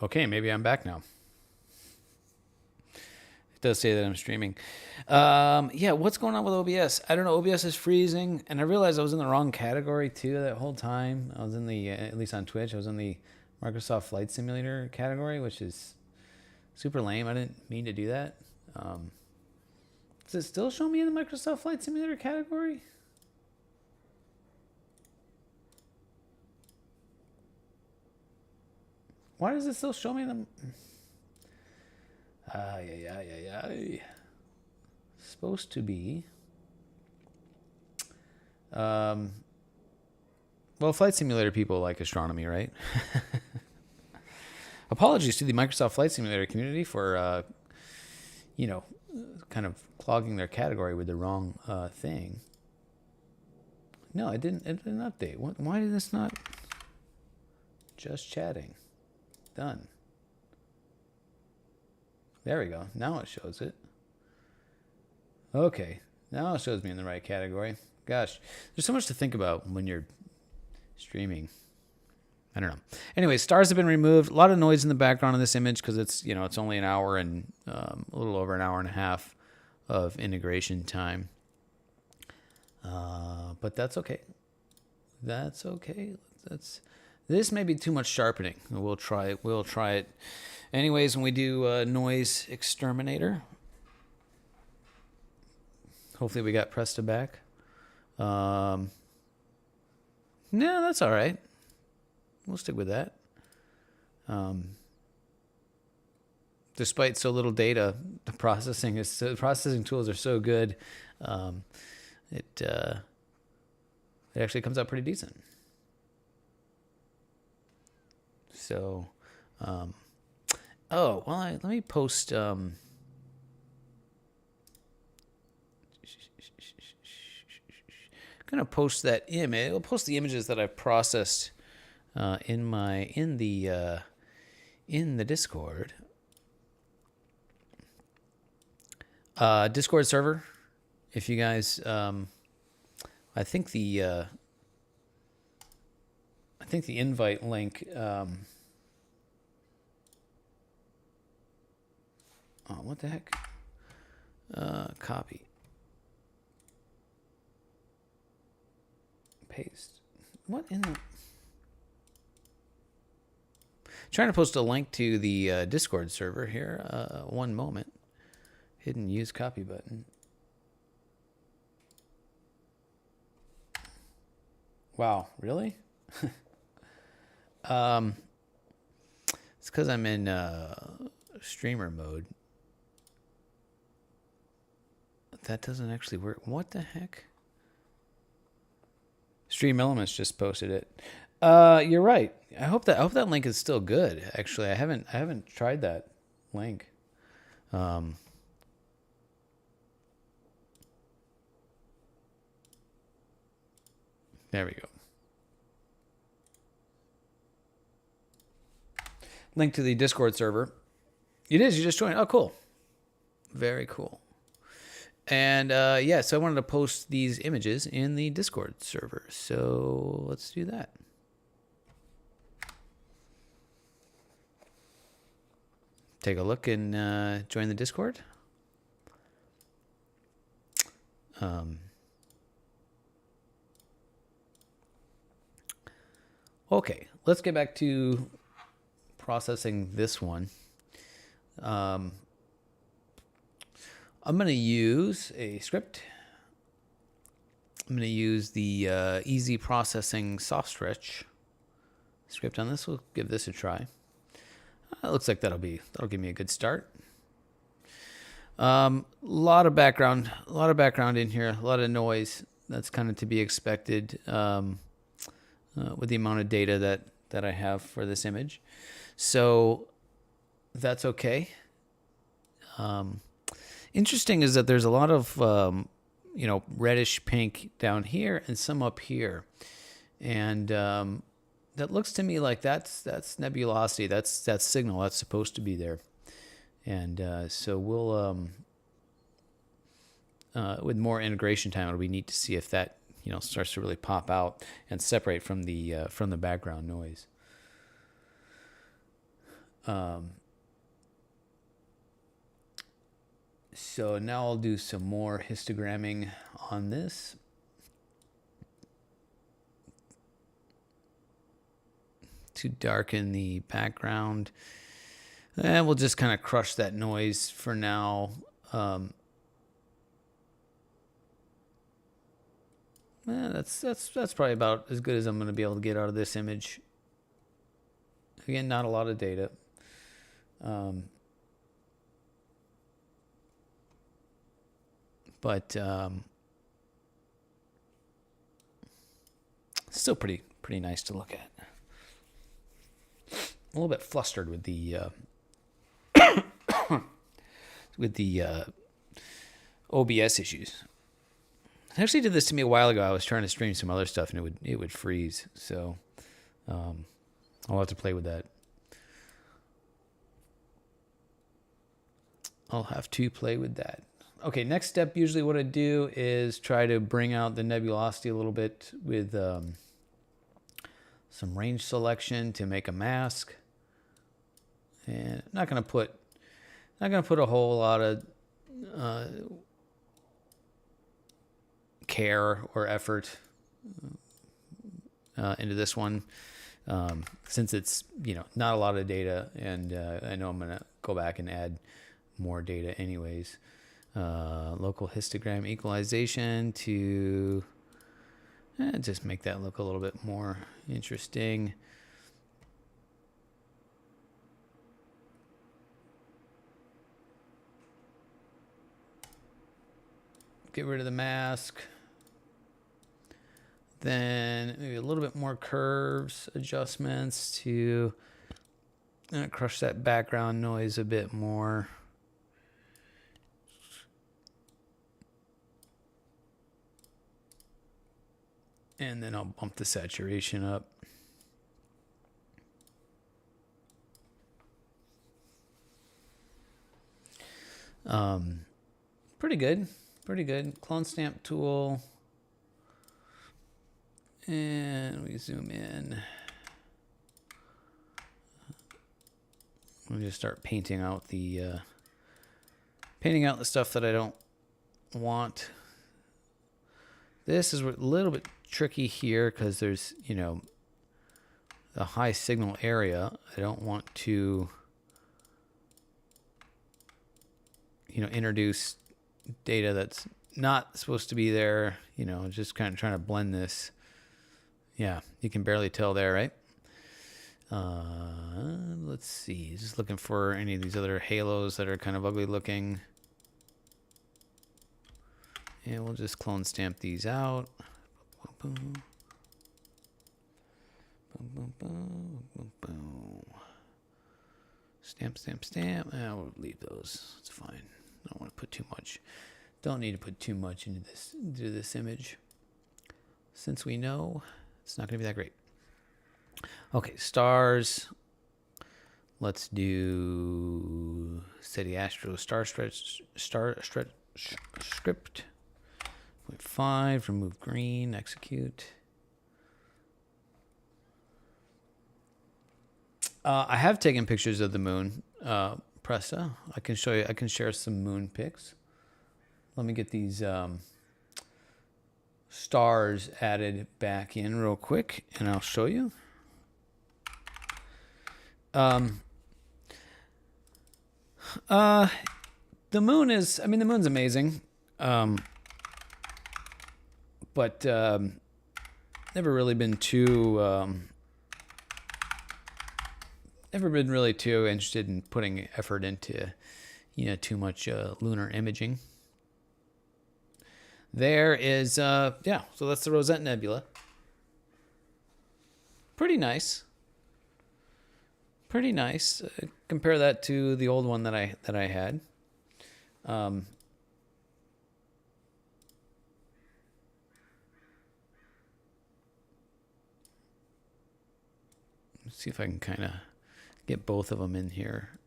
Okay, maybe I'm back now. It does say that I'm streaming. Yeah, what's going on with OBS? I don't know. OBS is freezing, and I realized I was in the wrong category too that whole time. I was in the, at least on Twitch, I was in the Microsoft Flight Simulator category, which is super lame. I didn't mean to do that. Does it still show me in the Microsoft Flight Simulator category? Why does it still show me the... Supposed to be. Well, Flight Simulator people like astronomy, right? Apologies to the Microsoft Flight Simulator community for, you know, kind of clogging their category with the wrong thing. No, it didn't update. Why did this not? Just chatting. Done. There we go. Now it shows it. Okay. Now it shows me in the right category. Gosh, there's so much to think about when you're streaming. I don't know. Anyway, stars have been removed. A lot of noise in the background of this image because it's, you know, it's only an hour and a little over an hour and a half of integration time. But that's okay. That's okay. This may be too much sharpening. We'll try it. We'll try it. Anyways, when we do noise exterminator, hopefully we got Presta back. No, that's all right. We'll stick with that. Despite so little data, the processing tools are so good. It actually comes out pretty decent. So, oh, well, let me post, I'm going to post that image. I'll post the images that I've processed in the Discord. Discord server. If you guys, I think the invite link. Oh, what the heck? Copy. Paste. What in the... Trying to post a link to the Discord server here. One moment. Hidden use copy button. Wow, really? It's because I'm in streamer mode. That doesn't actually work. What the heck? Stream Elements just posted it. You're right. I hope that link is still good. Actually, I haven't tried that link. There we go. Link to the Discord server. It is. You just joined. Oh, cool. Very cool. And yeah, so I wanted to post these images in the Discord server. So let's do that. Take a look and join the Discord. Okay, let's get back to processing this one. I'm going to use a script. I'm going to use the Easy Processing Soft Stretch script on this. We'll give this a try. It looks like that'll give me a good start. Lot of background in here, a lot of noise. That's kind of to be expected with the amount of data that I have for this image. So that's okay. Interesting is that there's a lot of reddish pink down here and some up here, and that looks to me like that's nebulosity. That's signal that's supposed to be there, and so we'll with more integration time, it'll be neat to see if that starts to really pop out and separate from the background noise. So now I'll do some more histogramming on this. To darken the background. And we'll just kind of crush that noise for now. That's probably about as good as I'm going to be able to get out of this image. Again, not a lot of data. But still pretty nice to look at. A little bit flustered with the OBS issues. It actually did this to me a while ago. I was trying to stream some other stuff and it would freeze. So I'll have to play with that. Okay, next step, usually what I do is try to bring out the nebulosity a little bit with some range selection to make a mask. And not gonna put a whole lot of care or effort into this one, since it's not a lot of data, and I know I'm gonna go back and add more data anyways. Local histogram equalization to just make that look a little bit more interesting. Get rid of the mask. Then maybe a little bit more curves adjustments to crush that background noise a bit more. And then I'll bump the saturation up. Pretty good. Clone stamp tool. And we zoom in. We'll just start painting out the stuff that I don't want. This is a little bit tricky here because there's, a high signal area. I don't want to, introduce data that's not supposed to be there, just kind of trying to blend this. Yeah, you can barely tell there, right? Let's see, just looking for any of these other halos that are kind of ugly looking. And we'll just clone stamp these out. Boom, boom. Boom, boom, boom, boom, boom. Stamp. We'll leave those. It's fine. I don't want to put too much. Don't need to put too much into this image, since we know it's not going to be that great. Okay, stars. Let's do SETI Astro star stretch script. 0.5, remove green, execute. I have taken pictures of the moon, Pressa. I can show you. I can share some moon pics. Let me get these stars added back in real quick, and I'll show you. The moon is. I mean, the moon's amazing. But never really been too really too interested in putting effort into too much lunar imaging. There is so that's the Rosette Nebula. Pretty nice. Compare that to the old one that I had. Let's see if I can kind of get both of them in here.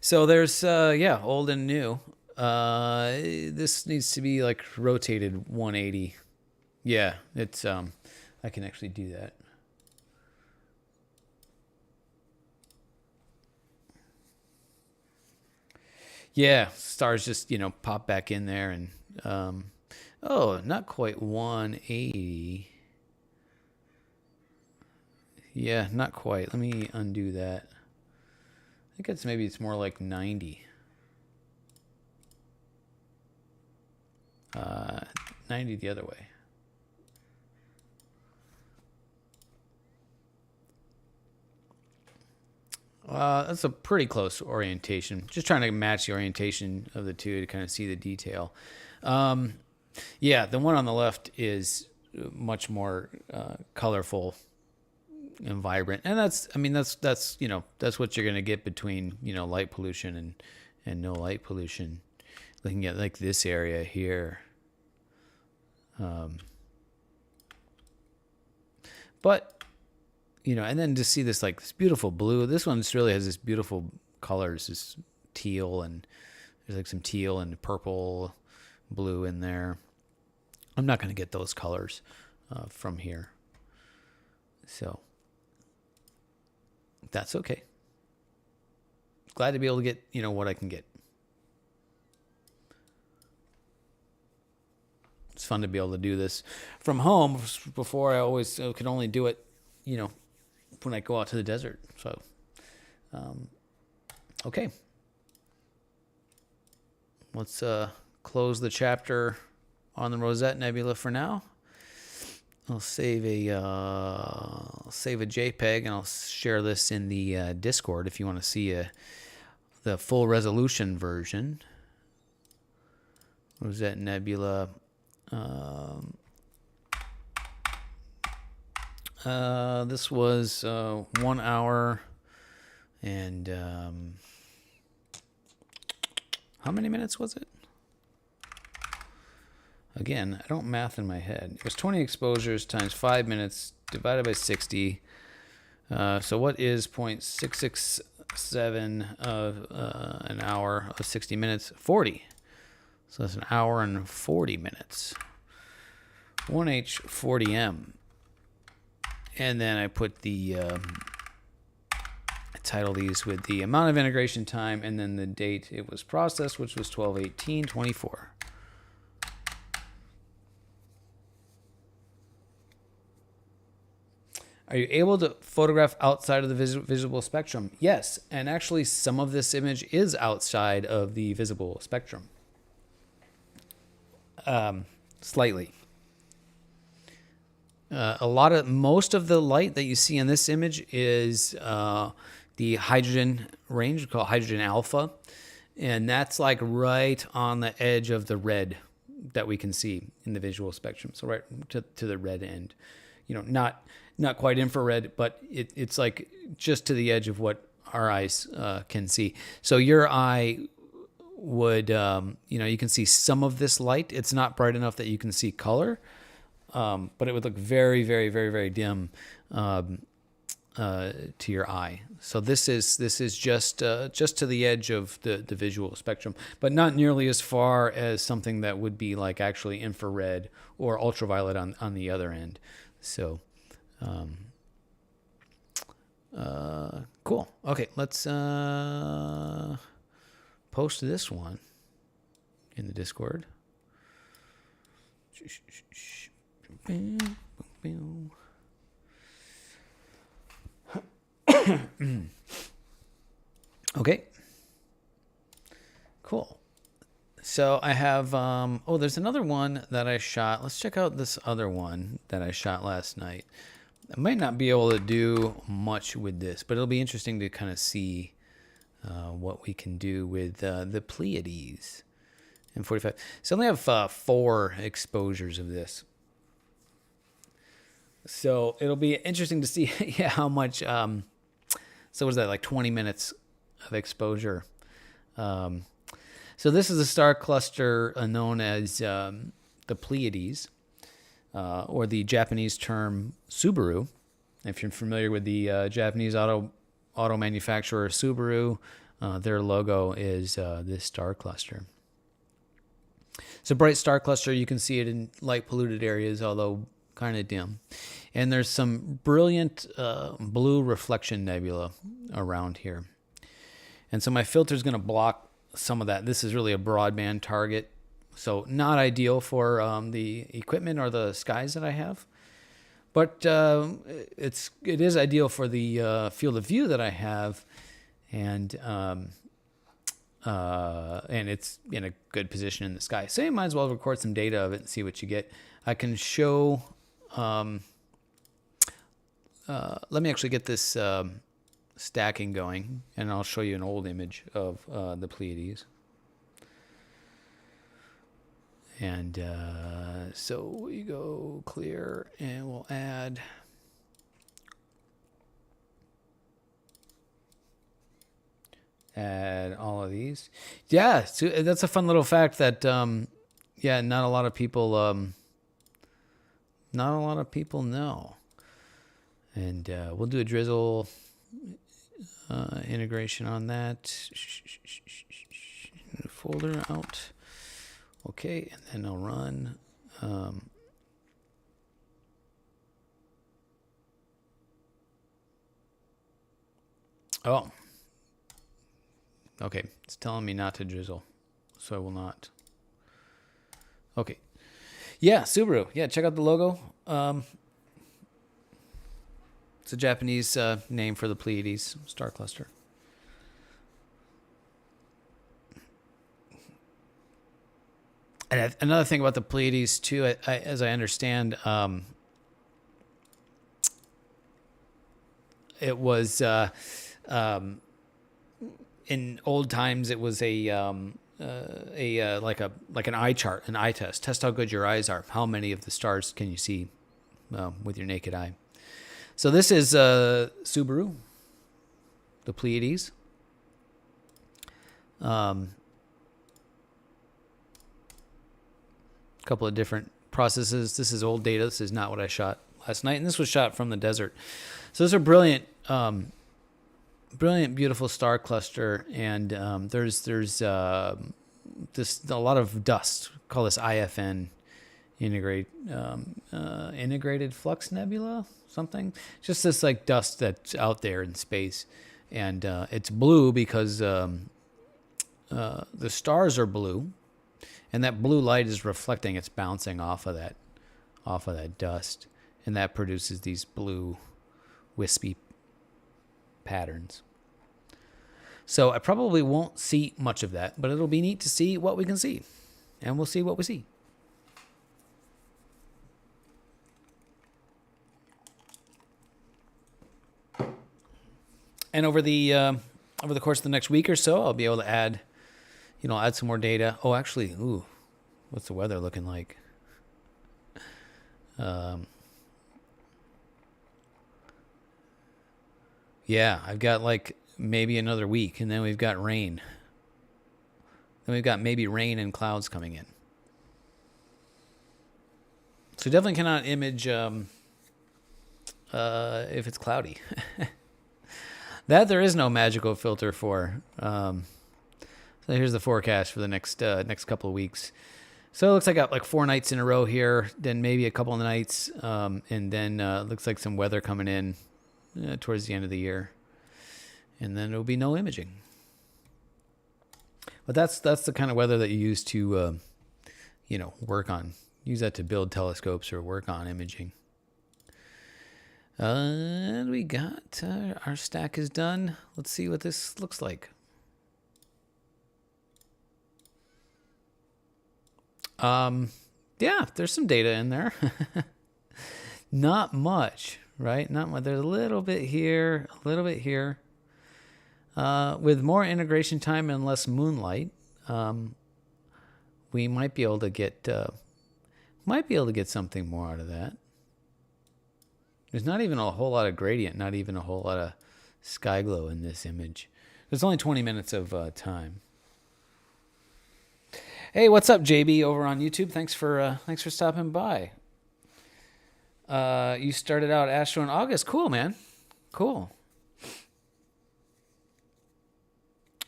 So there's old and new. This needs to be like rotated 180. Yeah, it's I can actually do that. Yeah, stars just, pop back in there and oh, not quite 180. Yeah, not quite. Let me undo that. I think it's more like 90. 90 the other way. That's a pretty close orientation. Just trying to match the orientation of the two to kind of see the detail. Yeah, the one on the left is much more colorful and vibrant, and that's that's what you're gonna get between light pollution and no light pollution. Looking at like this area here, but and then to see this like this beautiful blue. This one just really has this beautiful colors, this teal, and there's like some teal and purple, blue in there. I'm not going to get those colors from here, so that's okay. Glad to be able to get what I can get. It's fun to be able to do this from home. Before I always could only do it, when I go out to the desert. So, okay. Let's close the chapter on the Rosette Nebula for now. I'll save a JPEG and I'll share this in the Discord if you want to see the full resolution version. Rosette Nebula. This was 1 hour and how many minutes was it? Again, I don't math in my head. It was 20 exposures times 5 minutes divided by 60. So what is 0.667 of an hour of 60 minutes? 40. So that's an hour and 40 minutes. 1H40M. And then I put the I title these with the amount of integration time and then the date it was processed, which was 12/18/24. Are you able to photograph outside of the visible spectrum? Yes, and actually some of this image is outside of the visible spectrum. Slightly. Most of the light that you see in this image is the hydrogen range, called hydrogen alpha, and that's like right on the edge of the red that we can see in the visual spectrum. So right to the red end, not quite infrared, but it's like just to the edge of what our eyes can see. So your eye would, you can see some of this light. It's not bright enough that you can see color. But it would look very, very, very, very dim to your eye. So this is just to the edge of the visual spectrum, but not nearly as far as something that would be like actually infrared or ultraviolet on the other end. So, cool. Okay, let's post this one in the Discord. Okay. Cool. So I have, there's another one that I shot. Let's check out this other one that I shot last night. I might not be able to do much with this, but it'll be interesting to kind of see what we can do with the Pleiades in 45. So I only have 4 exposures of this. So it'll be interesting to see how much, so what is that, like 20 minutes of exposure. So this is a star cluster known as the Pleiades, or the Japanese term Subaru. If you're familiar with the Japanese auto manufacturer Subaru, their logo is this star cluster. It's a bright star cluster. You can see it in light polluted areas, although kind of dim. And there's some brilliant blue reflection nebula around here. And so my filter is going to block some of that. This is really a broadband target, so not ideal for the equipment or the skies that I have. But it is ideal for the field of view that I have, and it's in a good position in the sky. So you might as well record some data of it and see what you get. I can show. Let me actually get this stacking going, and I'll show you an old image of the Pleiades. And so we go clear, and we'll add all of these. Yeah, so that's a fun little fact that not a lot of people know. And we'll do a drizzle integration on that. Folder out. Okay, and then I'll run. Okay, it's telling me not to drizzle, so I will not. Okay. Yeah, Subaru. Yeah, check out the logo. It's a Japanese name for the Pleiades star cluster. And another thing about the Pleiades too, as I understand, it was in old times it was like an eye chart, an eye test. Test how good your eyes are. How many of the stars can you see with your naked eye? So this is Subaru, the Pleiades. Couple of different processes. This is old data. This is not what I shot last night, and this was shot from the desert. So those are brilliant, beautiful star cluster, and there's a lot of dust. Call this IFN, integrated flux nebula, something. Just this like dust that's out there in space, and it's blue because the stars are blue. And that blue light is reflecting, it's bouncing off of that dust. And that produces these blue wispy patterns. So I probably won't see much of that, but it'll be neat to see what we can see. And we'll see what we see. And over the course of the next week or so, I'll be able to add some more data. Oh, actually, what's the weather looking like? Yeah, I've got like maybe another week, and then we've got rain. Then we've got maybe rain and clouds coming in. So definitely cannot image if it's cloudy. That there is no magical filter for. So here's the forecast for the next couple of weeks. So it looks like I got like 4 nights in a row here, then maybe a couple of nights, and then looks like some weather coming in towards the end of the year, and then there'll be no imaging. But that's the kind of weather that you use to work on. Use that to build telescopes or work on imaging. And we got our stack is done. Let's see what this looks like. Yeah, there's some data in there. Not much, right? Not much. There's a little bit here, a little bit here. With more integration time and less moonlight, we might be able to get something more out of that. There's not even a whole lot of gradient, not even a whole lot of sky glow in this image. There's only 20 minutes of time. Hey, what's up, JB, over on YouTube? Thanks for stopping by. You started out Astro in August. Cool, man. Cool.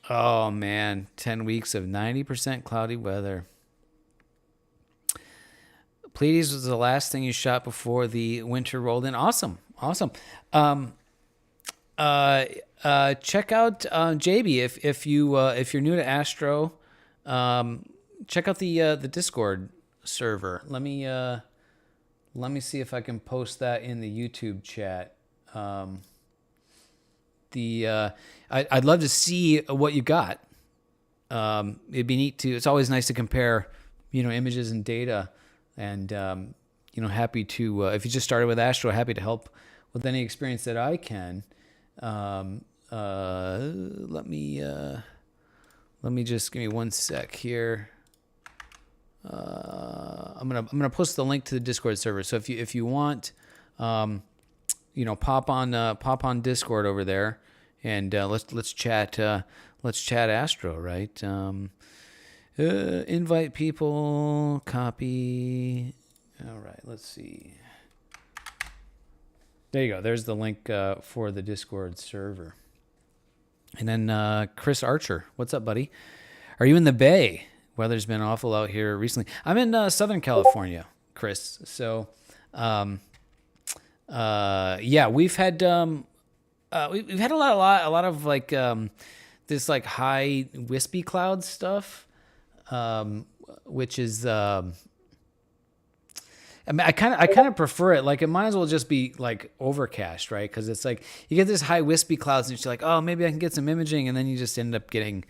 Oh, man. 10 weeks of 90% cloudy weather. Pleiades was the last thing you shot before the winter rolled in. Awesome. Check out JB if you're new to Astro. Check out the Discord server. Let me see if I can post that in the YouTube chat. I'd love to see what you got. It'd be neat to. It's always nice to compare, images and data, and happy to if you just started with Astro, happy to help with any experience that I can. Let me just give me one sec here. I'm gonna post the link to the Discord server. So if you want, pop on Discord over there, and let's chat Astro, right? Invite people, copy. All right, let's see. There you go. There's the link for the Discord server. And then Chris Archer, what's up, buddy? Are you in the Bay? Weather's been awful out here recently. I'm in Southern California, Chris. So, yeah, we've had we've had a lot of like this like high wispy cloud stuff, which is. I kind of prefer it. Like, it might as well just be like overcast, right? Because it's like you get this high wispy clouds, and you're like, oh, maybe I can get some imaging, and then you just end up getting,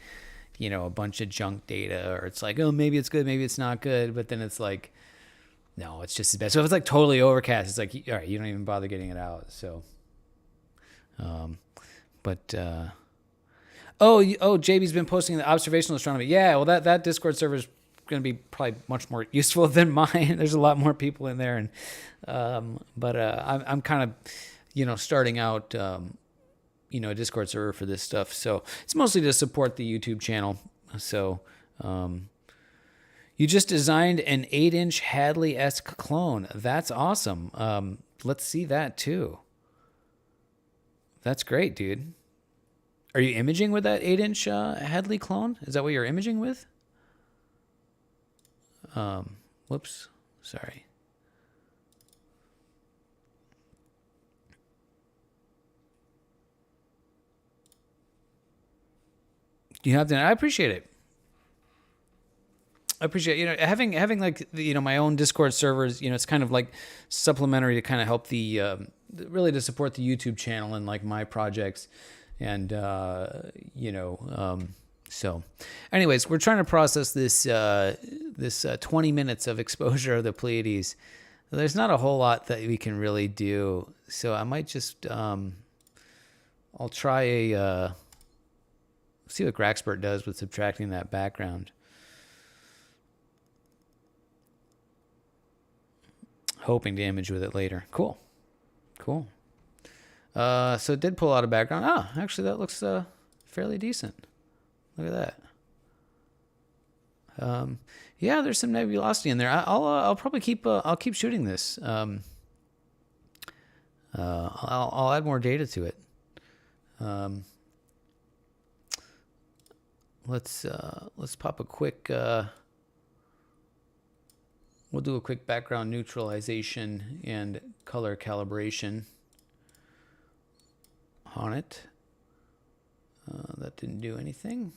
a bunch of junk data, or it's like, oh, maybe it's good, maybe it's not good, but then it's like, no, it's just as bad. So if it's like totally overcast, it's like, all right, you don't even bother getting it out. So, JB's been posting the observational astronomy. Yeah, well, that Discord server is going to be probably much more useful than mine. There's a lot more people in there, and I'm kind of starting out a Discord server for this stuff, so it's mostly to support the YouTube channel. So you just designed an 8-inch Hadley-esque clone. That's awesome. Let's see that too. That's great, dude. Are you imaging with that 8-inch Hadley clone? Is that what you're imaging with? Whoops, sorry. You have to. I appreciate it. I appreciate having like my own Discord servers. It's kind of like supplementary to kind of help the really to support the YouTube channel and like my projects, and So, anyways, we're trying to process this 20 minutes of exposure of the Pleiades. There's not a whole lot that we can really do, so I might just I'll try see what Graxpert does with subtracting that background. Hoping to image with it later. Cool. So it did pull out a background. Oh, actually, that looks fairly decent. Look at that. Yeah, there's some nebulosity in there. I'll probably keep shooting this. I'll add more data to it. Let's pop a quick. We'll do a quick background neutralization and color calibration on it. That didn't do anything.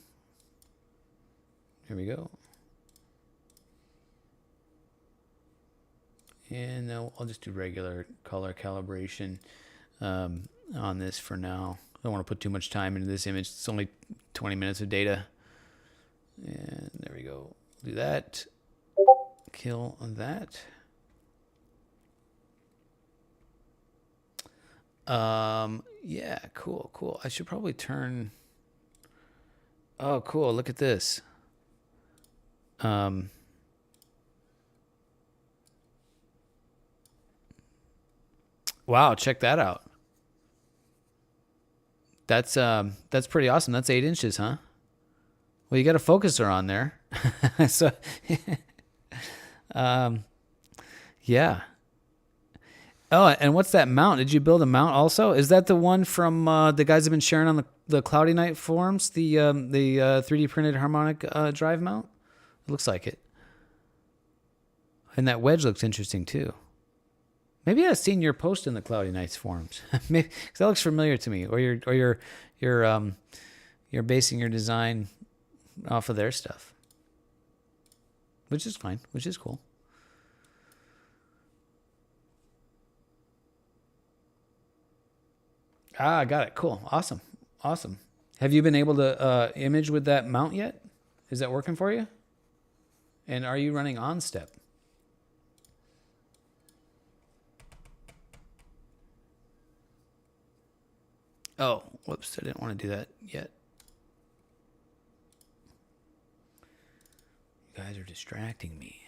Here we go. And now I'll just do regular color calibration on this for now. I don't want to put too much time into this image. It's only 20 minutes of data. And there we go. Do that. Kill on that. Yeah, cool. I should probably turn. Oh, cool. Look at this. Wow, check that out. That's pretty awesome. That's 8 inches, huh? Well, you got a focuser on there. So, yeah. Oh, and what's that mount? Did you build a mount also? Is that the one from the guys have been sharing on the Cloudy Night forums? The 3D printed harmonic drive mount? It looks like it. And that wedge looks interesting too. Maybe I've seen your post in the Cloudy Nights forums. Maybe, 'cause that looks familiar to me. Or you're basing your design off of their stuff, which is fine, which is cool. Ah, got it. Cool. Awesome. Awesome. Have you been able to image with that mount yet? Is that working for you? And are you running OnStep? Oh, whoops. I didn't want to do that yet. You guys are distracting me.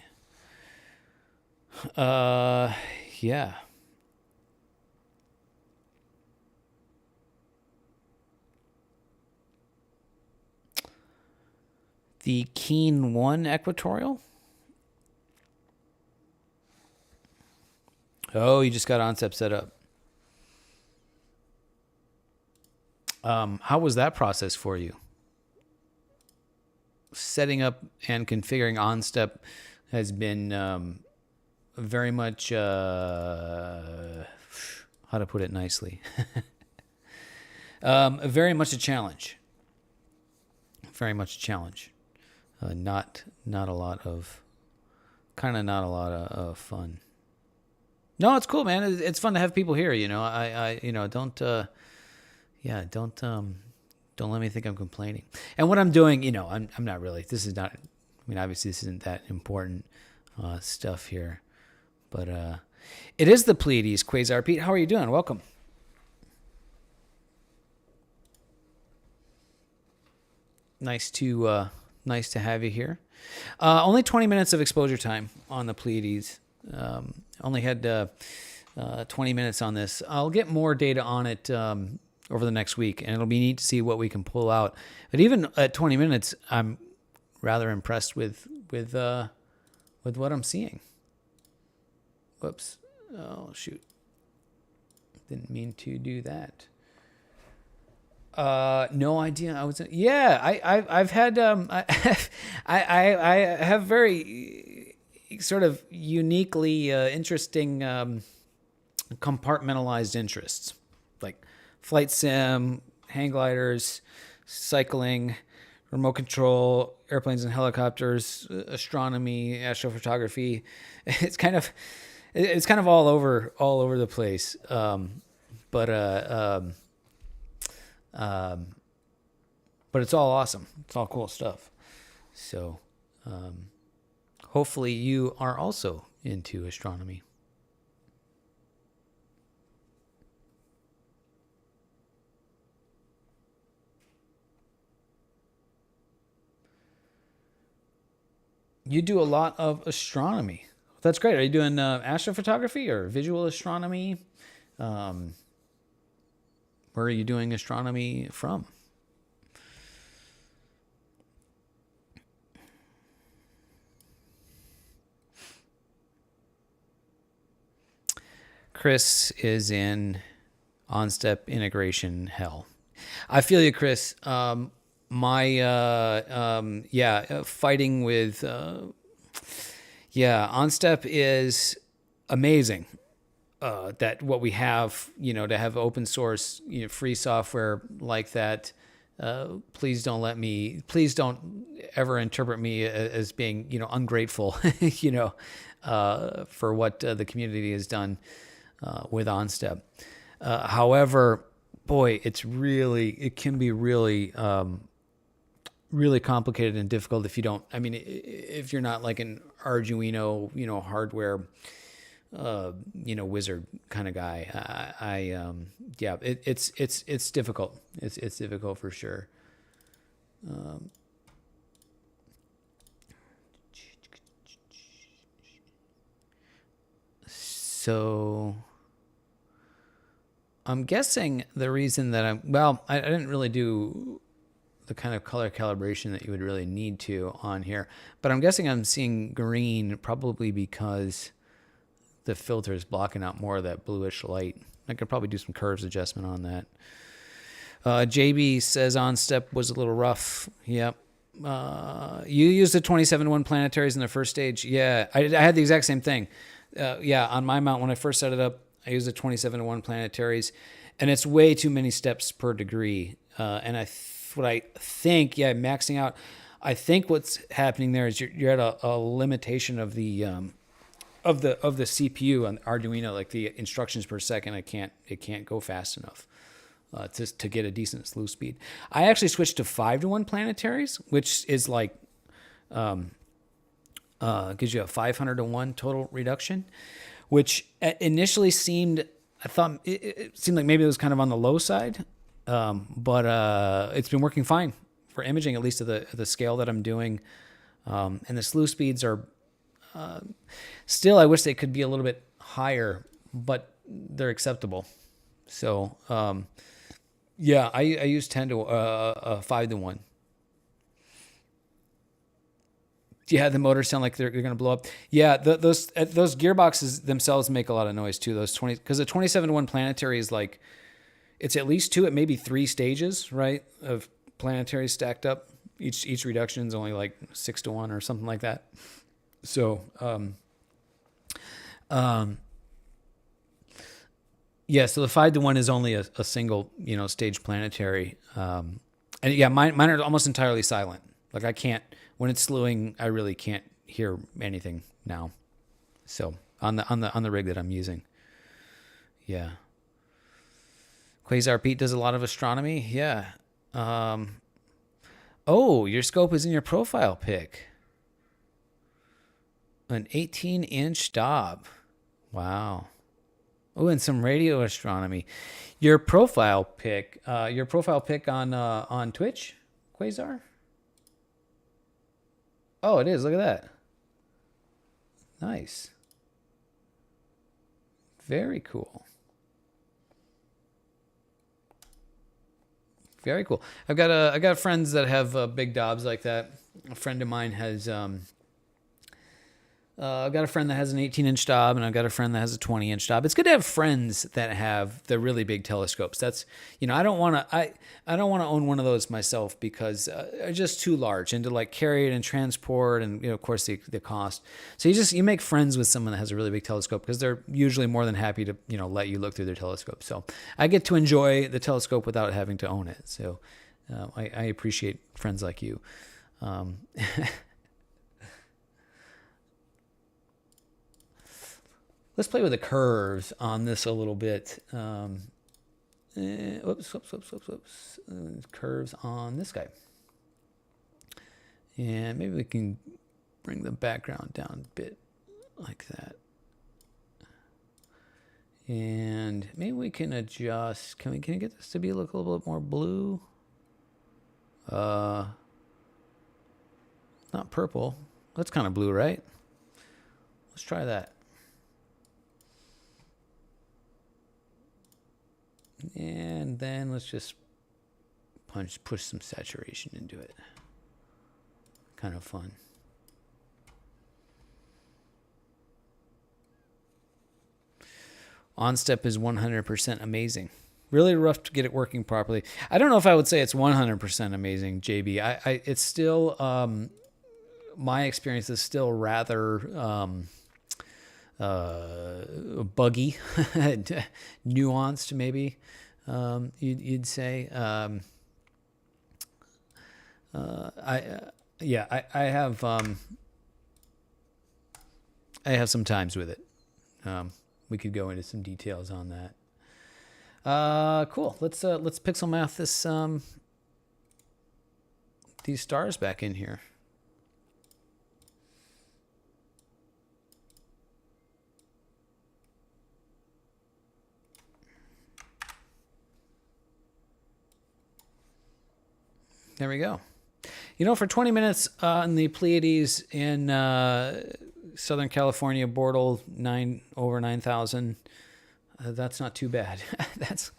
Yeah. The Keen 1 equatorial? Oh, you just got OnStep set up. How was that process for you? Setting up and configuring OnStep has been very much, how to put it nicely, very much a challenge. Very much a challenge. Not a lot of fun. No, it's cool, man. It's fun to have people here. You know, I don't let me think I'm complaining. And what I'm doing, you know, I'm not really. This is not. I mean, obviously, this isn't that important stuff here, but it is the Pleiades. Quasar Pete, how are you doing? Welcome. Nice to have you here. Only 20 minutes of exposure time on the Pleiades. Only had 20 minutes on this. I'll get more data on it over the next week, and it'll be neat to see what we can pull out. But even at 20 minutes, I'm rather impressed with what I'm seeing. Whoops! Oh shoot! Didn't mean to do that. No idea. I've had I have very sort of uniquely interesting compartmentalized interests, like flight sim, hang gliders, cycling, remote control, airplanes and helicopters, astronomy, astrophotography. It's kind of all over the place. But it's all awesome. It's all cool stuff. So, hopefully you are also into astronomy. You do a lot of astronomy. That's great. Are you doing astrophotography or visual astronomy? Where are you doing astronomy from? Chris is in OnStep integration hell. I feel you, Chris. Fighting with OnStep is amazing. That what we have, to have open source, free software like that. Please don't ever interpret me as being, ungrateful, for what the community has done with OnStep. However, boy, it can be really, really complicated and difficult if you're not like an Arduino, hardware, wizard kind of guy. It's difficult. It's difficult for sure. So I'm guessing the reason that I didn't really do the kind of color calibration that you would really need to on here, but I'm guessing I'm seeing green probably because the filter is blocking out more of that bluish light. I could probably do some curves adjustment on that. JB says OnStep was a little rough. Yep. You used the 27:1 planetaries in the first stage. Yeah, I had the exact same thing. Yeah, on my mount when I first set it up, I used the 27:1 planetaries, and it's way too many steps per degree. And what I think, yeah, maxing out. I think what's happening there is you're at a limitation of the CPU on Arduino, like the instructions per second. It can't go fast enough to get a decent slew speed. I actually switched to 5:1 planetaries, which is like gives you a 500-to-1 total reduction, which initially seemed, I thought it seemed like maybe it was kind of on the low side, but it's been working fine for imaging, at least at the scale that I'm doing. And the slew speeds are still, I wish they could be a little bit higher, but they're acceptable. So, yeah, I use 5:1. Yeah, the motors sound like they're going to blow up. Yeah, those gearboxes themselves make a lot of noise too. Those 20, because the 27:1 planetary is like, it's at least two, it may be three stages, right, of planetaries stacked up. Each reduction is only like 6:1 or something like that. So, yeah, so the 5:1 is only a single, stage planetary. And yeah, mine are almost entirely silent. Like I can't, when it's slewing, I really can't hear anything now. So on the rig that I'm using. Yeah. Quasar Pete does a lot of astronomy. Yeah. Oh, your scope is in your profile pic. An 18-inch Dob. Wow. Oh, and some radio astronomy. Your profile pic on Twitch, Quasar? Oh, it is. Look at that. Nice. Very cool. Very cool. I got friends that have big Dobs like that. A friend of mine has I've got a friend that has an 18-inch Dob, and I've got a friend that has a 20-inch Dob. It's good to have friends that have the really big telescopes. That's, I don't want to own one of those myself because they're just too large, and to like carry it and transport, and of course the cost. So you make friends with someone that has a really big telescope because they're usually more than happy to let you look through their telescope. So I get to enjoy the telescope without having to own it. So I appreciate friends like you. Let's play with the curves on this a little bit. Whoops. Curves on this guy. And maybe we can bring the background down a bit like that. And maybe we can adjust. Can we get this to be look a little bit more blue? Not purple. That's kind of blue, right? Let's try that. And then let's just push some saturation into it. Kind of fun. On step is 100% amazing. Really rough to get it working properly. I don't know if I would say it's 100% amazing, JB. It's still, my experience is still rather buggy, nuanced, maybe you'd say. I have some times with it. We could go into some details on that. Cool. Let's pixel math this these stars back in here. There we go. For 20 minutes in the Pleiades in Southern California, Bortle, over 9,000. That's not too bad. That's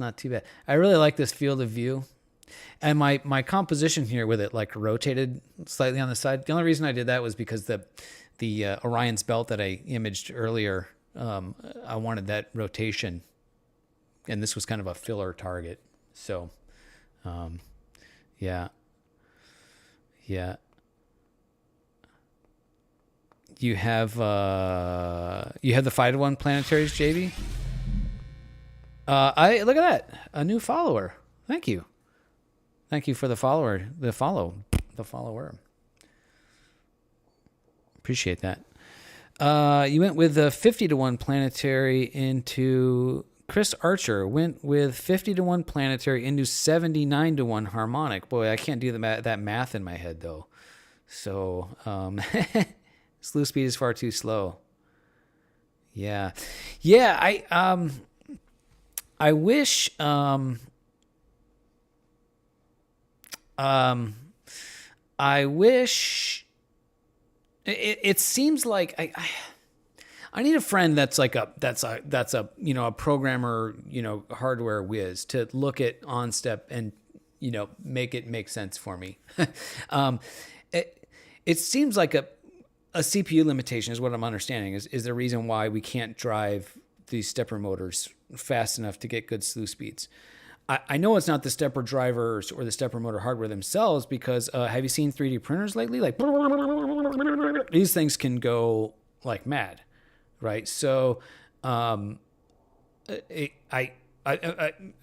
not too bad. I really like this field of view, and my composition here with it like rotated slightly on the side. The only reason I did that was because the Orion's belt that I imaged earlier, I wanted that rotation, and this was kind of a filler target. So, Yeah. Yeah. You have the 5-to-1 planetaries, JB. I look at that, a new follower. Thank you for the follower, the follower. Appreciate that. You went with the 50-to-1 planetary into Chris Archer. Went with 50-to-1 planetary into 79-to-1 harmonic. Boy, I can't do that math in my head though. So slew speed is far too slow. Yeah. I wish. I wish. It seems like I need a friend that's a a programmer, hardware whiz to look at OnStep and make it make sense for me. It seems like a CPU limitation is what I'm understanding is the reason why we can't drive these stepper motors fast enough to get good slew speeds. I know it's not the stepper drivers or the stepper motor hardware themselves because have you seen 3D printers lately? Like these things can go like mad, right? So maybe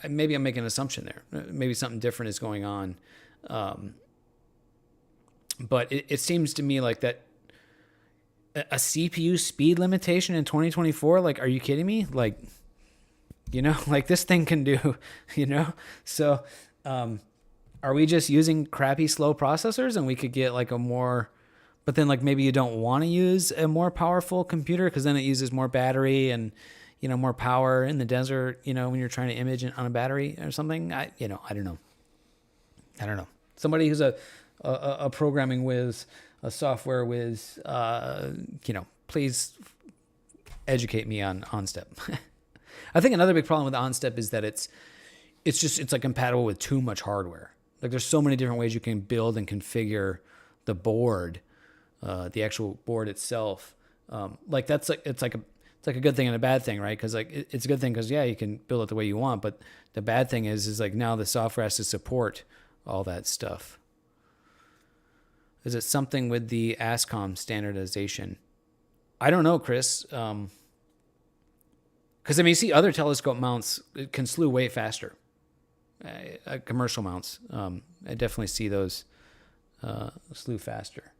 I'm making an assumption there. Maybe something different is going on. But it seems to me like that a CPU speed limitation in 2024, like, are you kidding me? Like, like this thing can do, so, are we just using crappy slow processors and we could get like but then like maybe you don't want to use a more powerful computer because then it uses more battery and, more power in the desert, when you're trying to image on a battery or something. I don't know. Somebody who's a programming whiz, a software whiz, please educate me on OnStep. I think another big problem with OnStep is that it's like compatible with too much hardware. Like there's so many different ways you can build and configure the board, the actual board itself. Like it's like a good thing and a bad thing, right? Because like it's a good thing because you can build it the way you want, but the bad thing is like now the software has to support all that stuff. Is it something with the ASCOM standardization? I don't know, Chris. Because you see other telescope mounts can slew way faster. Commercial mounts, I definitely see those slew faster.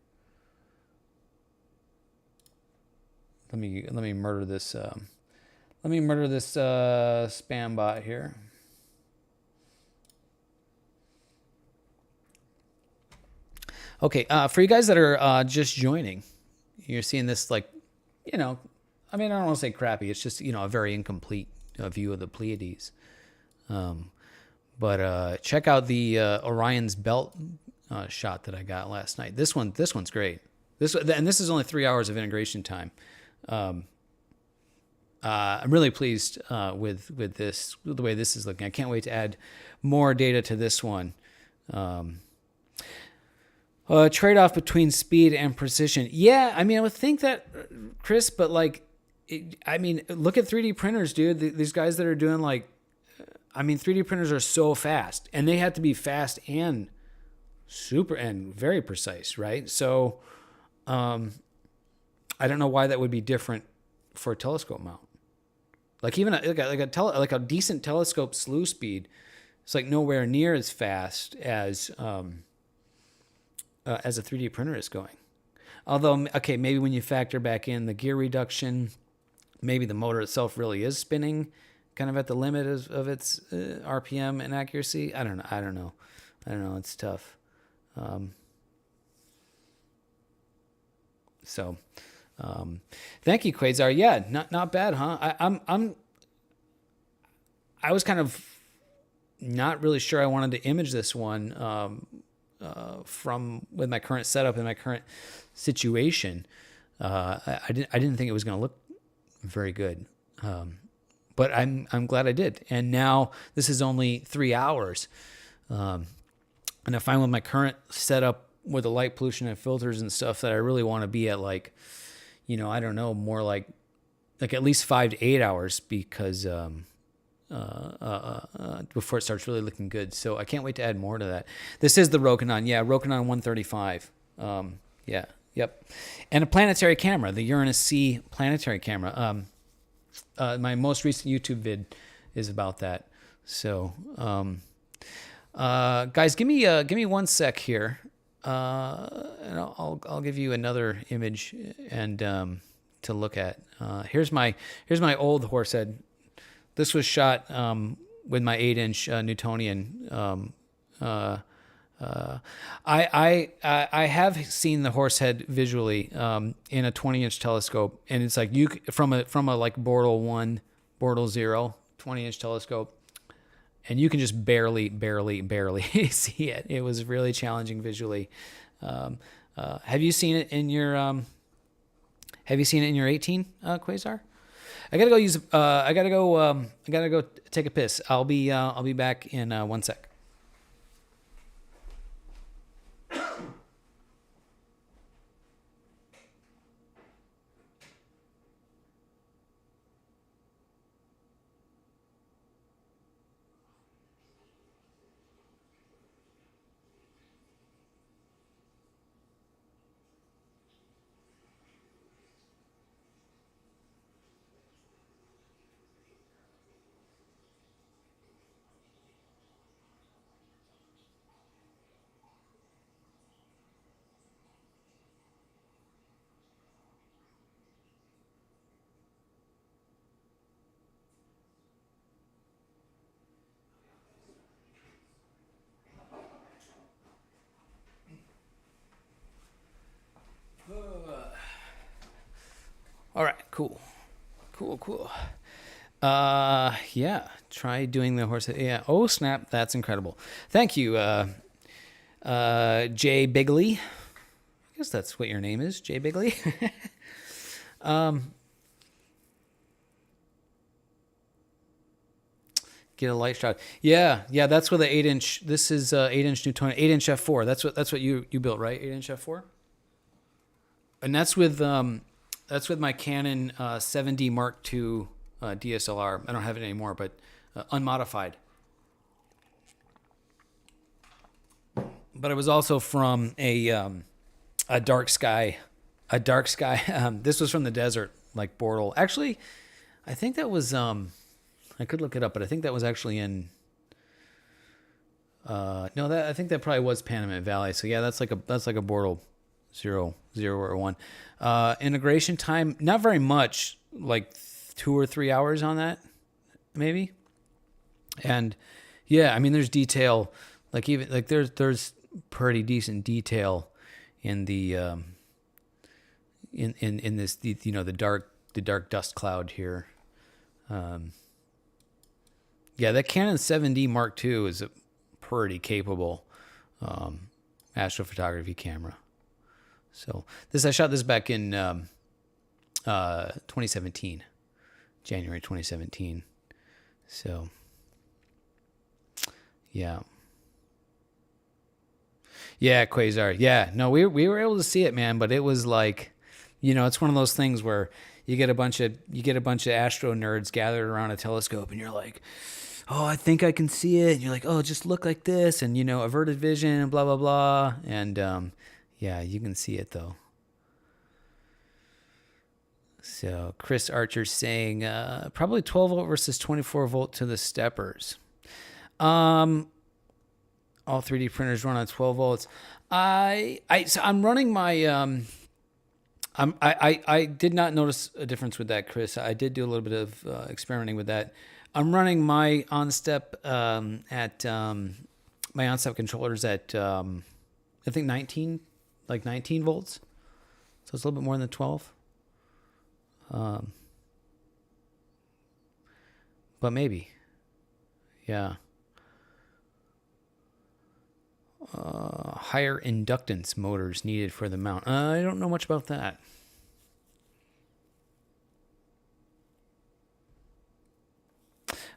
Let me murder this. Spam bot here. Okay, for you guys that are just joining, you're seeing this like, I don't want to say crappy. It's just, a very incomplete view of the Pleiades. But check out the Orion's belt shot that I got last night. This one's great. This is only 3 hours of integration time. I'm really pleased with the way this is looking. I can't wait to add more data to this one. Trade-off between speed and precision. Yeah, I would think that, Chris, but like, look at 3D printers, dude. These guys that are doing 3D printers are so fast, and they have to be fast and super and very precise, right? So, I don't know why that would be different for a telescope mount. Like even like a decent telescope slew speed, it's like nowhere near as fast as a 3D printer is going. Although, okay, maybe when you factor back in the gear reduction, maybe the motor itself really is spinning kind of at the limit of its RPM and accuracy. I don't know. It's tough. Thank you, Quasar. Yeah, not bad, huh? I was kind of not really sure I wanted to image this one with my current setup and my current situation. I didn't think it was going to look very good. But I'm glad I did. And now this is only 3 hours. And I find with my current setup with the light pollution and filters and stuff that I really want to be at like, I don't know, more like at least 5 to 8 hours because before it starts really looking good. So I can't wait to add more to that. This is the Rokinon. Yeah, Rokinon 135. Yeah, yep. And a planetary camera, the Uranus C planetary camera. My most recent YouTube vid is about that. So, guys, give me 1 sec here, and I'll give you another image and to look at. Here's my old horse head. This was shot with my 8-inch Newtonian. I have seen the horse head visually in a 20-inch telescope, and it's like from a like Bortle 1, Bortle 0 20-inch telescope, and you can just barely see it. It was really challenging visually. Have you seen it in your 18 Quasar? I gotta go take a piss. I'll be back in 1 sec. All right, cool. Yeah, try doing the horse. Yeah. Oh, snap. That's incredible. Thank you, Jay Bigley. I guess that's what your name is, Jay Bigley. Get a light shot. Yeah, that's with the 8-inch. This is 8-inch Newtonian, 8-inch f4. That's what you built, right? 8-inch f4. And that's with my Canon 7D Mark II DSLR. I don't have it anymore, but unmodified. But it was also from a dark sky. This was from the desert, like Bortle. Actually, I think that was. I could look it up, but I think that was actually in. I think that probably was Panamint Valley. So yeah, that's like a Bortle 0 or 1. Integration time, not very much, like 2 or 3 hours on that, maybe. And yeah, I mean, there's detail, like even like there's pretty decent detail in the in this, the dark dust cloud here. Yeah, that Canon 7D Mark II is a pretty capable astrophotography camera. So I shot this back in 2017, January 2017. So yeah, Quasar. Yeah, no, we were able to see it, man, but it was like, it's one of those things where you get a bunch of astro nerds gathered around a telescope, and you're like, oh, I think I can see it. And you're like, oh, just look like this, and averted vision, and blah blah blah, and yeah, you can see it though. So Chris Archer saying probably 12 volt versus 24 volt to the steppers. All 3D printers run on 12 volts. I'm running my I did not notice a difference with that, Chris. I did do a little bit of experimenting with that. I'm running my on-step at my on-step controllers at I think 19 volts. So it's a little bit more than 12. But maybe. Yeah. Higher inductance motors needed for the mount. I don't know much about that.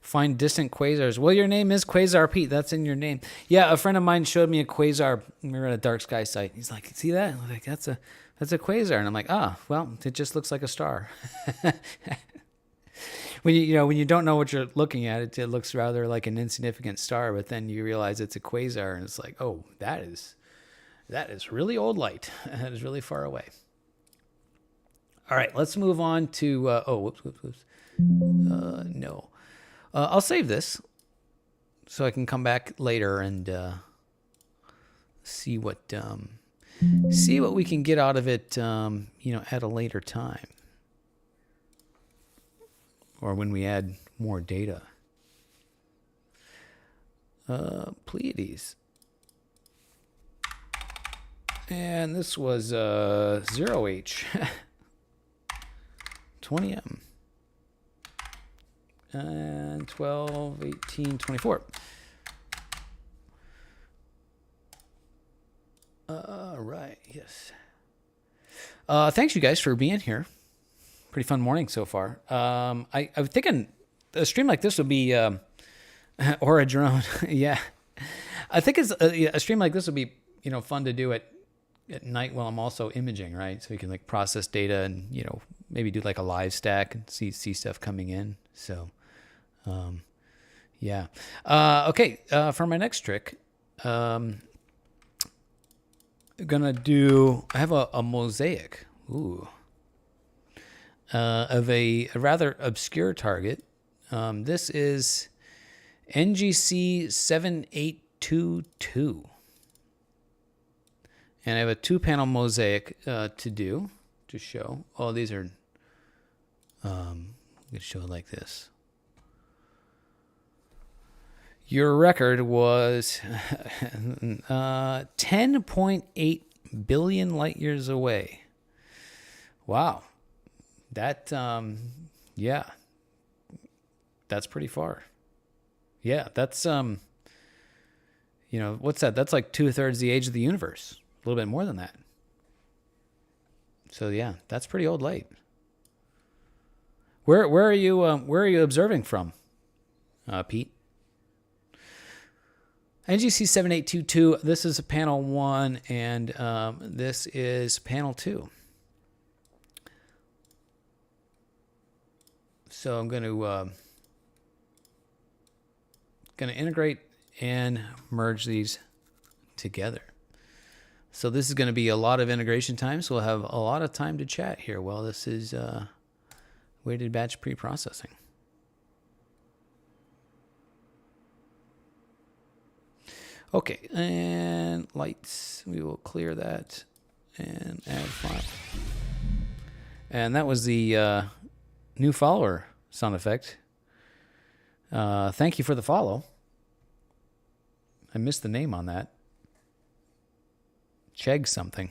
Find distant quasars. Well, your name is Quasar Pete. That's in your name. Yeah, a friend of mine showed me a quasar. We were at a dark sky site. He's like, see that? I'm like, that's a quasar. And I'm like, well, it just looks like a star. when you don't know what you're looking at, it looks rather like an insignificant star, but then you realize it's a quasar, and it's like, oh, that is really old light. That is really far away. All right, let's move on to. Whoops. No, I'll save this so I can come back later and see what we can get out of it. At a later time, or when we add more data. Pleiades. And this was 0H. 20M. And 12, 18, 24. Right, yes. Thanks, you guys, for being here. Pretty fun morning so far. I was thinking a stream like this would be, or a drone. Yeah. I think a stream like this would be, fun to do at night while I'm also imaging, right? So you can like process data and, maybe do like a live stack and see stuff coming in. So, yeah. Okay. For my next trick, I have a mosaic. Ooh. Of a rather obscure target. This is NGC 7822. And I have a 2-panel mosaic to show. Oh, these are, I'm going to show it like this. Your record was 10.8 billion light years away. Wow. That, yeah, that's pretty far. Yeah, that's, what's that? That's like 2/3 the age of the universe. A little bit more than that. So yeah, that's pretty old light. Where are you observing from, Pete? NGC 7822. This is panel 1, and this is panel 2. So I'm going to integrate and merge these together. So this is going to be a lot of integration time, so we'll have a lot of time to chat here while this is weighted batch pre-processing. Okay, and lights, we will clear that and add file. And that was the new follower sound effect. Thank you for the follow. I missed the name on that. Chegg something.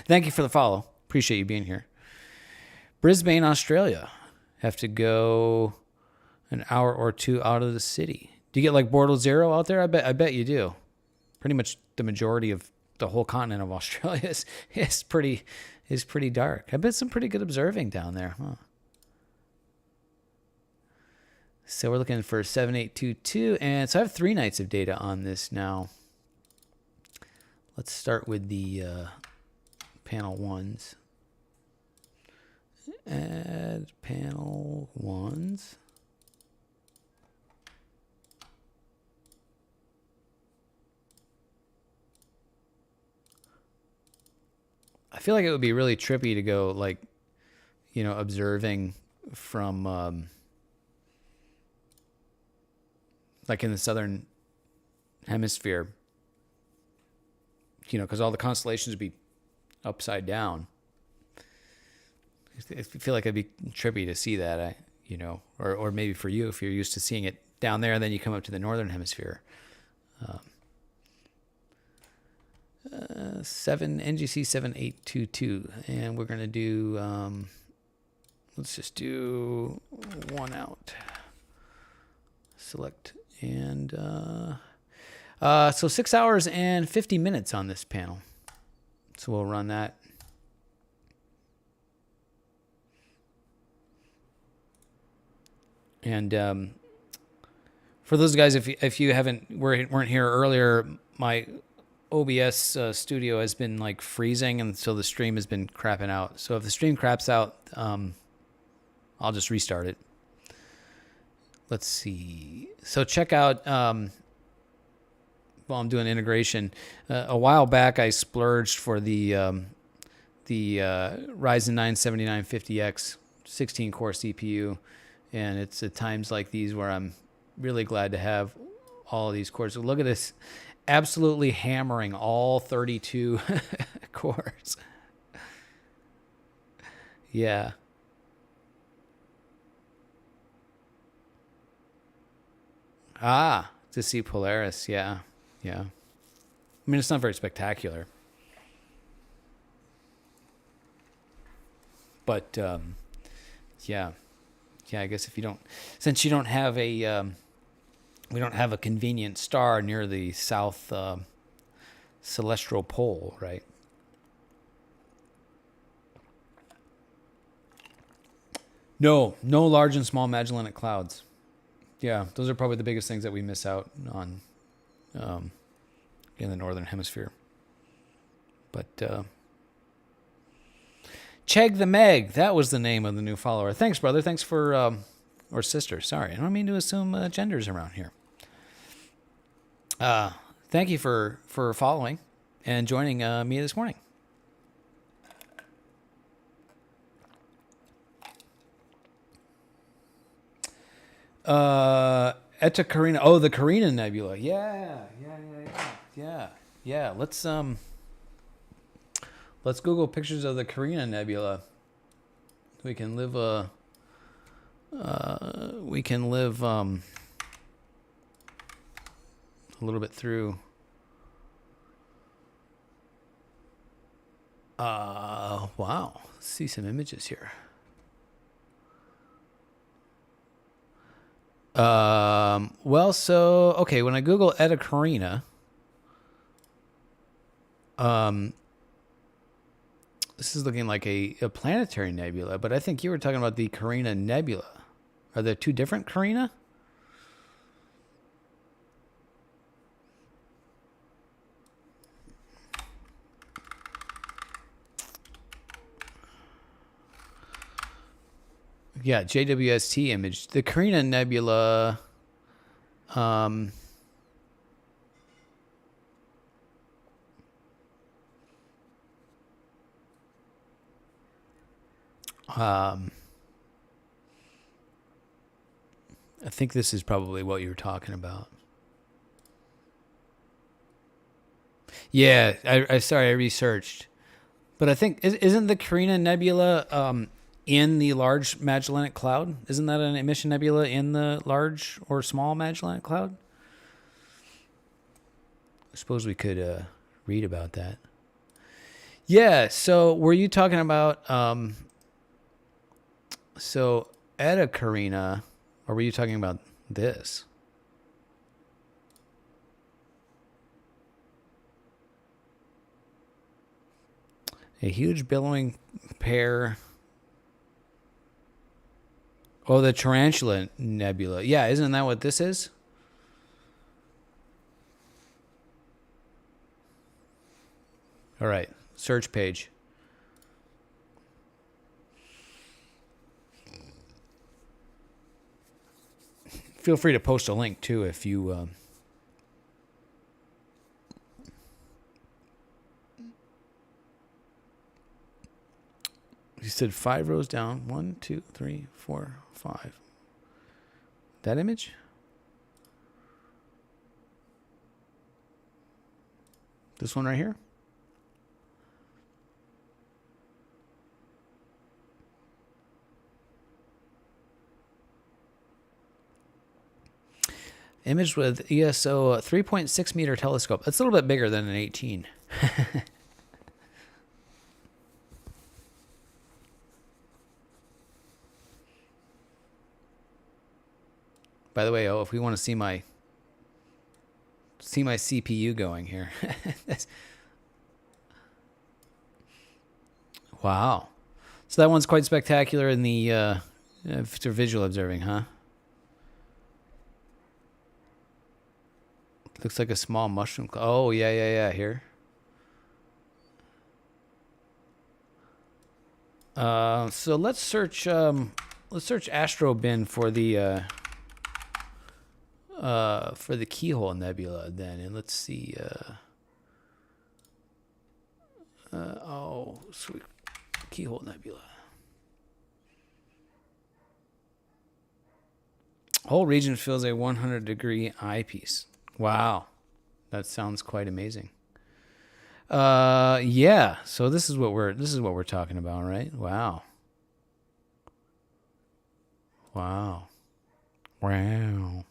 Thank you for the follow. Appreciate you being here. Brisbane, Australia. Have to go an hour or two out of the city. Do you get like Bortle Zero out there? I bet you do. Pretty much the majority of the whole continent of Australia is pretty dark. I bet some pretty good observing down there, huh? So we're looking for 7822, and so I have 3 nights of data on this now. Let's start with the panel 1s. Add panel 1s. I feel like it would be really trippy to go like, observing from like in the southern hemisphere, because all the constellations would be upside down. I feel like it'd be trippy to see that, or maybe for you, if you're used to seeing it down there, and then you come up to the northern hemisphere. NGC 7822, and we're going to do, let's just do 1 out. Select, and so 6 hours and 50 minutes on this panel. So we'll run that. And for those guys, if you weren't here earlier, my OBS studio has been like freezing, and so the stream has been crapping out. So if the stream craps out, I'll I'll just restart it. Let's see. So check out, while I'm doing integration, a while back I splurged for the Ryzen 9 7950X 16-core CPU, and it's at times like these where I'm really glad to have all of these cores. So look at this, absolutely hammering all 32 cores. Yeah. To see Polaris. Yeah. Yeah. I mean, it's not very spectacular. But, yeah. Yeah, I guess if you don't, since you don't have a, we don't have a convenient star near the south celestial pole, right? No large and small Magellanic Clouds. Yeah, those are probably the biggest things that we miss out on in the northern hemisphere. But Chegg the Meg, that was the name of the new follower. Thanks, brother. Thanks for, or sister. Sorry, I don't mean to assume genders around here. Thank you for following and joining me this morning. Eta Carina. Oh, the Carina Nebula. Yeah. Let's Google pictures of the Carina Nebula. We can live a little bit through. Wow. Let's see some images here. Well, so okay, when I Google Eta Carina, this is looking like a planetary nebula, but I think you were talking about the Carina Nebula. Are there two different Carina? Yeah, JWST image. The Carina Nebula, I think this is probably what you were talking about. Yeah, I researched, but I think isn't the Carina Nebula in the Large Magellanic Cloud? Isn't that an emission nebula in the Large or Small Magellanic Cloud? I suppose we could read about that. Yeah. So were you talking about so Eta Carina, or were you talking about this? A huge billowing pair. Oh, the Tarantula Nebula. Yeah, isn't that what this is? All right, search page. Feel free to post a link too if you. You said 5 rows down. 1, 2, 3, 4, 5. That image? This one right here? Image with ESO 3.6 meter telescope. That's a little bit bigger than an 18. By the way, if we want to see my CPU going here. Wow. So that one's quite spectacular in the for visual observing, huh? Looks like a small mushroom. Oh, yeah, here. So let's search let's search Astrobin for the Keyhole Nebula then, and let's see. Oh, sweet. Keyhole Nebula. Whole region fills a 100-degree eyepiece. Wow, that sounds quite amazing. Yeah. So this is what we're talking about, right? Wow. Wow. Wow.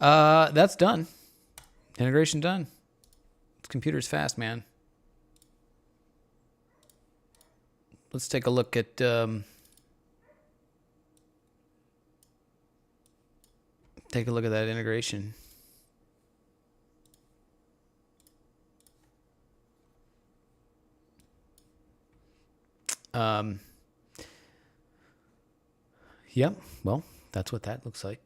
That's done. Integration done. This computer's fast, man. Let's take a look at that integration. Yep. Well, that's what that looks like.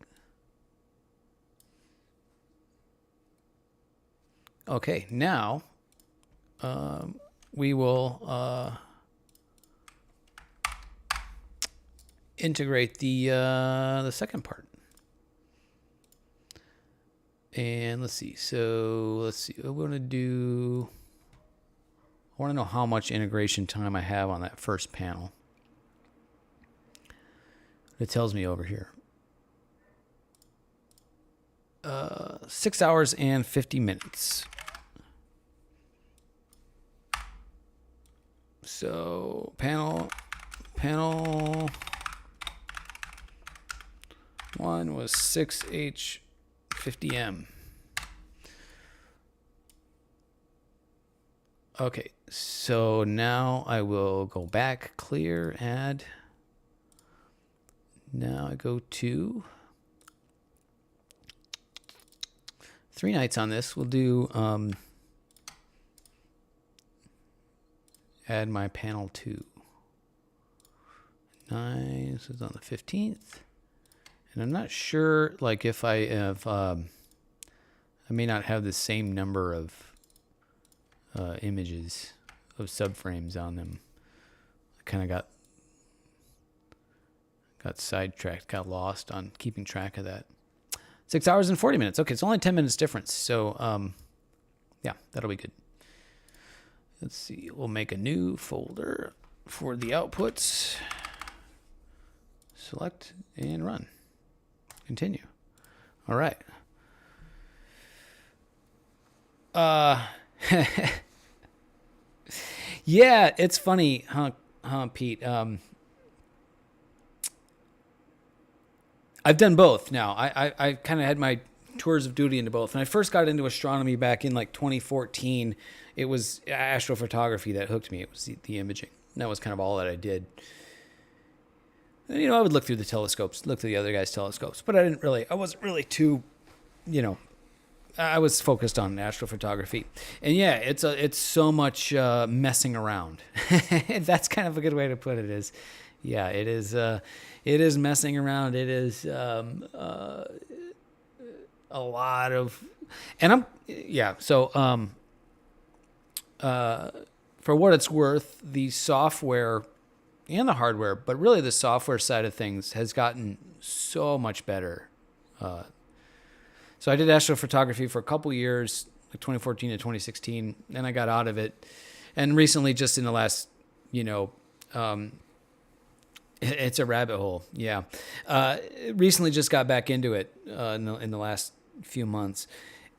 Okay, now we will integrate the second part. And let's see. So let's see. I want to know how much integration time I have on that first panel. It tells me over here. 6 hours and 50 minutes. So panel 1 was 6H50M. Okay, so now I will go back, clear, add. Now I go to 3 nights on this. We'll do add my panel 2. Nice. This is on the 15th. And I'm not sure, like, if I have, I may not have the same number of images of subframes on them. I kind of got sidetracked, got lost on keeping track of that. 6 hours and 40 minutes. Okay, it's only 10 minutes difference. So, yeah, that'll be good. Let's see. We'll make a new folder for the outputs. Select and run. Continue. All right. Yeah, it's funny, huh, Pete? I've done both now. I kind of had my tours of duty into both. When I first got into astronomy back in like 2014, it was astrophotography that hooked me. It was the imaging. And that was kind of all that I did. And, I would look through the telescopes, look through the other guys' telescopes, but I wasn't really too, I was focused on astrophotography. And yeah, it's so much messing around. That's kind of a good way to put it. Is, yeah, it is messing around. It is a lot of, and so for what it's worth, the software and the hardware, but really the software side of things has gotten so much better. So I did astrophotography for a couple years, like 2014 to 2016, and I got out of it. And recently, just in the last, it's a rabbit hole. Yeah. Recently just got back into it in the last few months.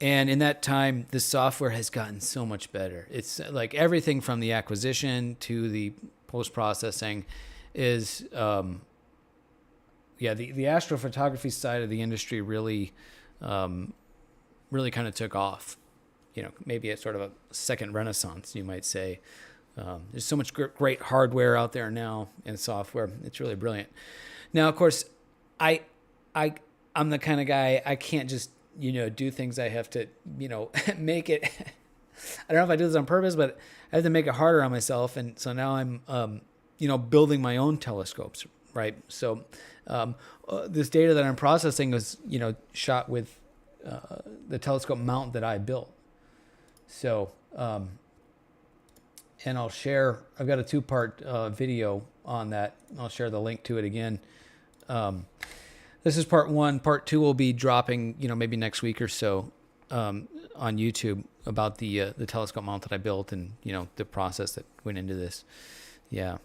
And in that time, the software has gotten so much better. It's like everything from the acquisition to the post-processing is, the astrophotography side of the industry really kind of took off. Maybe it's sort of a second renaissance, you might say. There's so much great hardware out there now and software. It's really brilliant. Now, of course, I'm the kind of guy, I can't just, do things. I have to, make it. I don't know if I do this on purpose, but I have to make it harder on myself. And so now I'm, building my own telescopes, right? So this data that I'm processing was, shot with the telescope mount that I built. So and I'll share. I've got a 2-part video on that. I'll share the link to it again. This is part 1. Part 2 will be dropping, maybe next week or so on YouTube about the telescope mount that I built and the process that went into this. Yeah.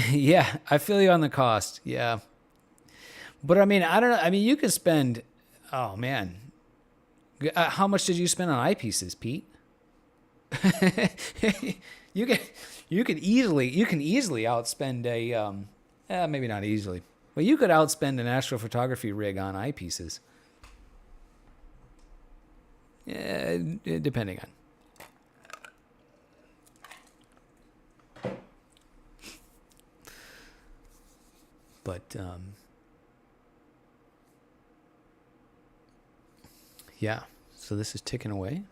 Yeah, I feel you on the cost. Yeah. But I mean, I don't know. I mean, you could spend, oh man, how much did you spend on eyepieces, Pete? you can easily outspend maybe not easily, but you could outspend an astrophotography rig on eyepieces. Yeah, depending on. But yeah, so this is ticking away.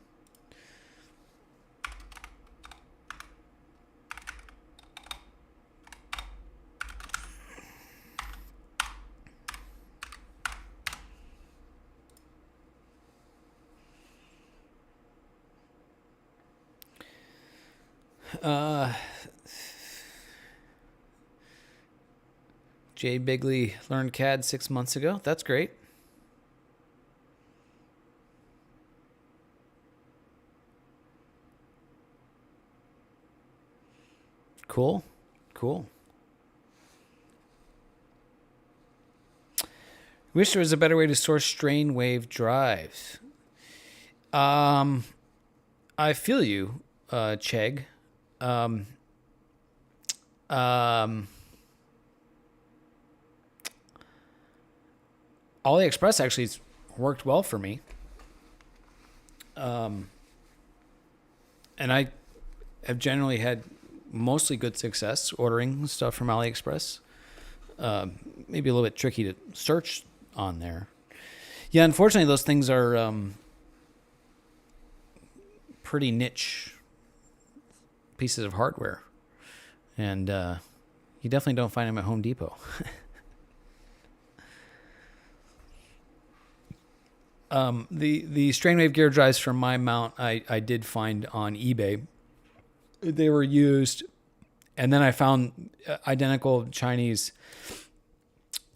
Jay Bigley learned CAD 6 months ago. That's great. Cool. Wish there was a better way to source strain wave drives. I feel you, Chegg. AliExpress actually has worked well for me. And I have generally had mostly good success ordering stuff from AliExpress. Maybe a little bit tricky to search on there. Yeah, unfortunately, those things are pretty niche pieces of hardware. And you definitely don't find them at Home Depot. The Strainwave gear drives from my mount I did find on eBay. They were used, and then I found identical Chinese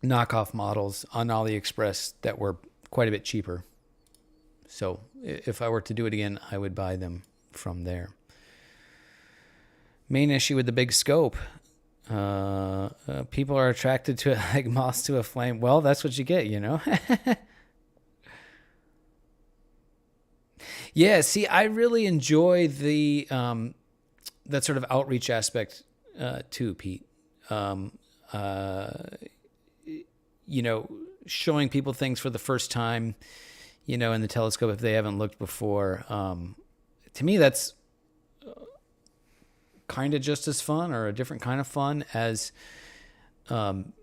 knockoff models on AliExpress that were quite a bit cheaper. So if I were to do it again, I would buy them from there. Main issue with the big scope. People are attracted to it like moths to a flame. Well, that's what you get, Yeah, see, I really enjoy the that sort of outreach aspect too, Pete. Showing people things for the first time, in the telescope if they haven't looked before. To me, that's kind of just as fun or a different kind of fun as, doing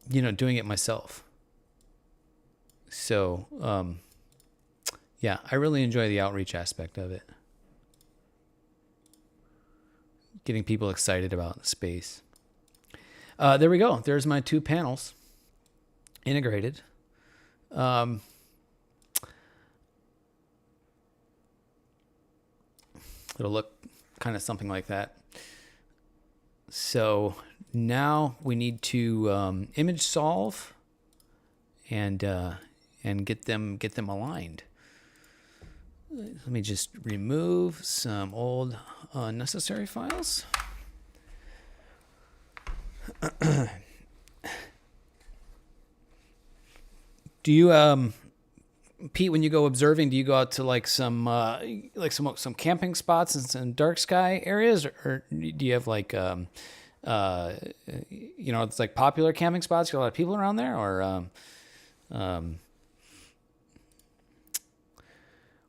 it myself. So, yeah, I really enjoy the outreach aspect of it. Getting people excited about space. There we go. There's my 2 panels integrated. It'll look kind of something like that. So now we need to image solve and get them aligned. Let me just remove some old unnecessary files. Do you, Pete, when you go observing, do you go out to like some camping spots and some dark sky areas, or do you have like it's like popular camping spots? You got a lot of people around there, or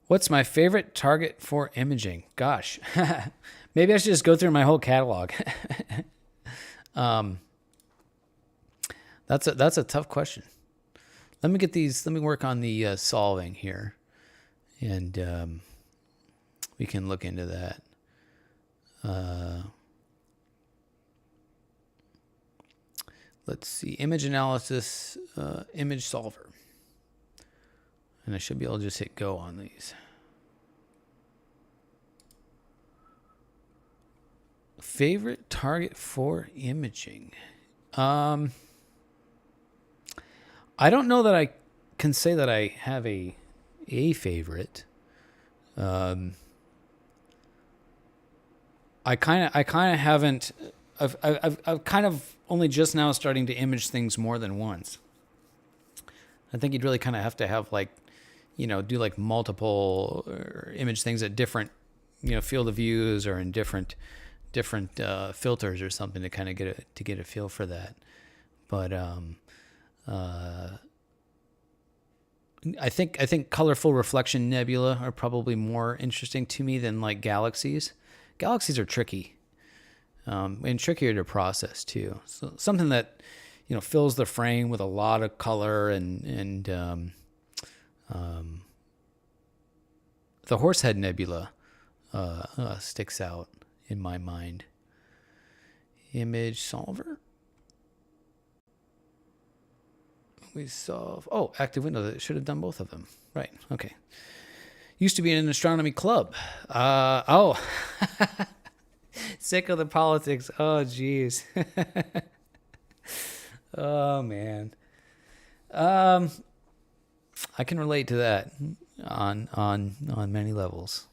what's my favorite target for imaging? Gosh, maybe I should just go through my whole catalog. That's a tough question. Let me work on the solving here, and we can look into that. Let's see, image analysis, image solver. And I should be able to just hit go on these. Favorite target for imaging? I don't know that I can say that I have a favorite. I kind of haven't. I've kind of only just now starting to image things more than once. I think you'd really kind of have to have like, do like multiple or image things at different, field of views or in different filters or something to kind of get a feel for that. But I think colorful reflection nebula are probably more interesting to me than like galaxies. Galaxies are tricky, and trickier to process too. So something that fills the frame with a lot of color and the Horsehead Nebula sticks out in my mind. Image solver. We solve. Oh, active window. It should have done both of them. Right. Okay. Used to be in an astronomy club. Sick of the politics. Oh, geez. Oh, man. I can relate to that on many levels.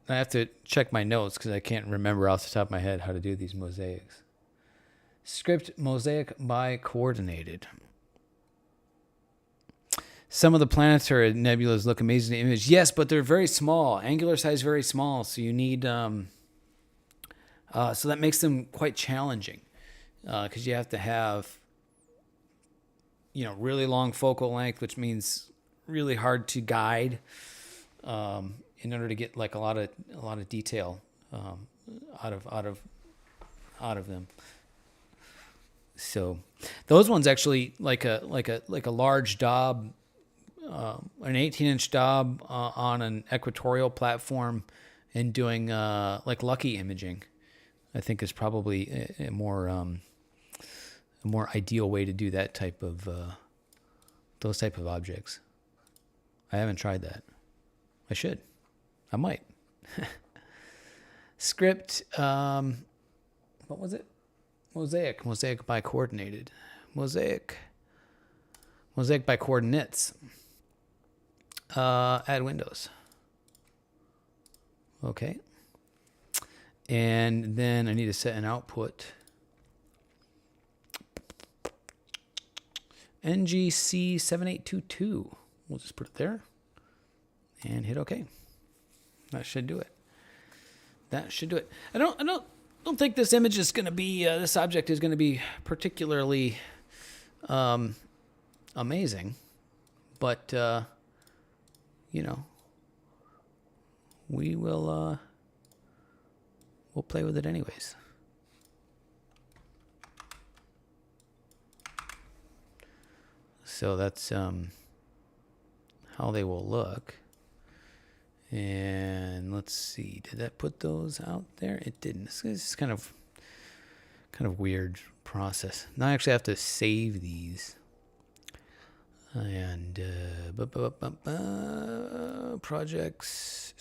I have to check my notes because I can't remember off the top of my head how to do these mosaics. Script mosaic by coordinated. Some of the planetary nebulas look amazing to image. Yes, but they're very small. Angular size very small, so you need so that makes them quite challenging because you have to have really long focal length, which means really hard to guide in order to get like a lot of detail out of them. So those ones actually like a large Daub, an 18-inch Daub on an equatorial platform and doing like Lucky imaging, I think is probably a more ideal way to do that type of those type of objects. I haven't tried that. I should. I might. Script. What was it? Mosaic by coordinated. Mosaic by coordinates. Add windows. Okay. And then I need to set an output. NGC7822. We'll just put it there and hit OK. That should do it. I don't think this image is going to be, this object is going to be particularly amazing, but, we will, we'll play with it anyways. So that's how they will look. And let's see, did that put those out there? It didn't. It's kind of weird process. Now I actually have to save these. And projects.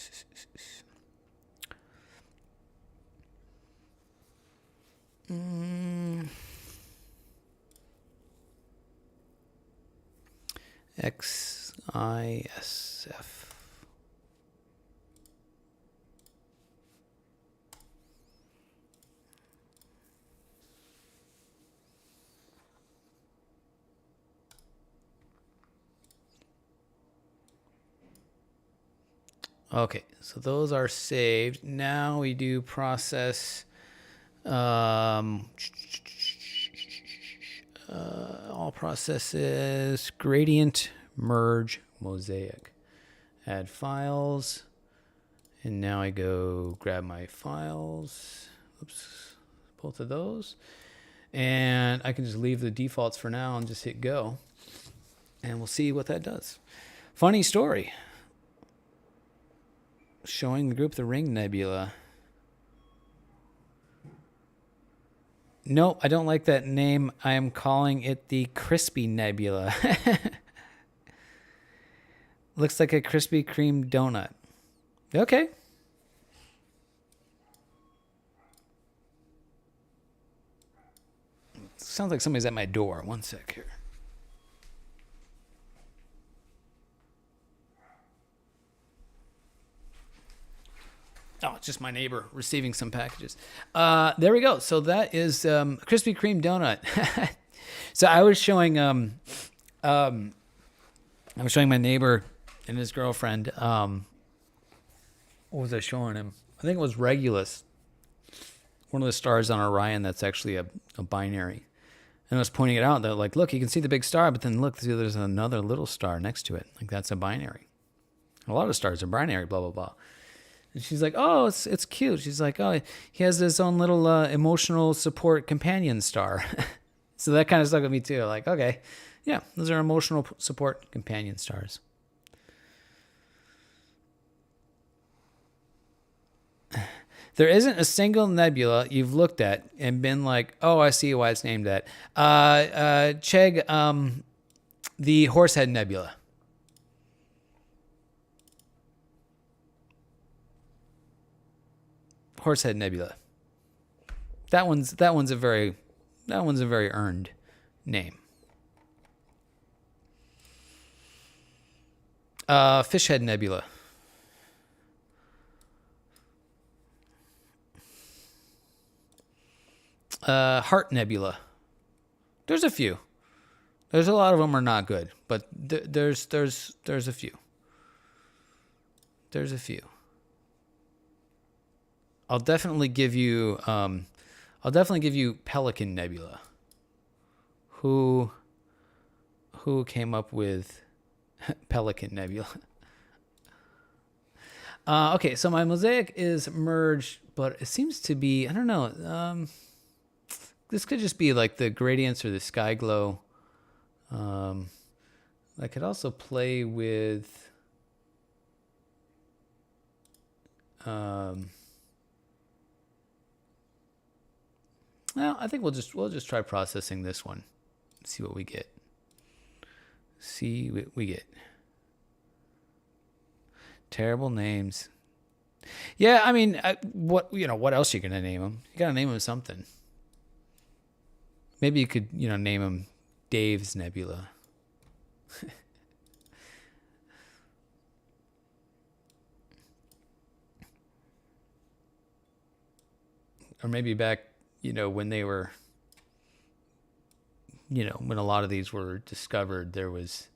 XISF. Okay, so those are saved. Now we do process all processes, gradient, merge, mosaic. Add files. And now I go grab my files. Oops, both of those. And I can just leave the defaults for now and just hit go. And we'll see what that does. Funny story. Showing the group the Ring Nebula. No, I don't like that name. I am calling it the Crispy Nebula. Looks like a Krispy Kreme donut. Okay. Sounds like somebody's at my door. One sec here. Oh, it's just my neighbor receiving some packages. There we go. So that is Krispy Kreme donut. So I was showing my neighbor and his girlfriend. What was I showing him? I think it was Regulus, one of the stars on Orion that's actually a binary. And I was pointing it out that, like, look, you can see the big star, but then look, there's another little star next to it. Like, that's a binary. A lot of stars are binary, blah, blah, blah. And she's like, oh, it's cute. She's like, oh, he has his own little emotional support companion star. So that kind of stuck with me too. Like, okay, yeah, those are emotional support companion stars. There isn't a single nebula you've looked at and been like, oh, I see why it's named that. Chegg, the Horsehead Nebula. Horsehead Nebula. That one's a very earned name. Fishhead Nebula. Heart Nebula. There's a few. There's a lot of them are not good, but there's a few. There's a few. I'll definitely give you Pelican Nebula. Who came up with Pelican Nebula? Okay, so my mosaic is merged, but it seems to be, I don't know. This could just be like the gradients or the sky glow. I could also play with well, I think we'll just try processing this one. See what we get. See what we get. Terrible names. Yeah, I mean, what else are you gonna name them? You gotta name them something. Maybe you could, name him Dave's Nebula. Or maybe back, when they were, when a lot of these were discovered, there was,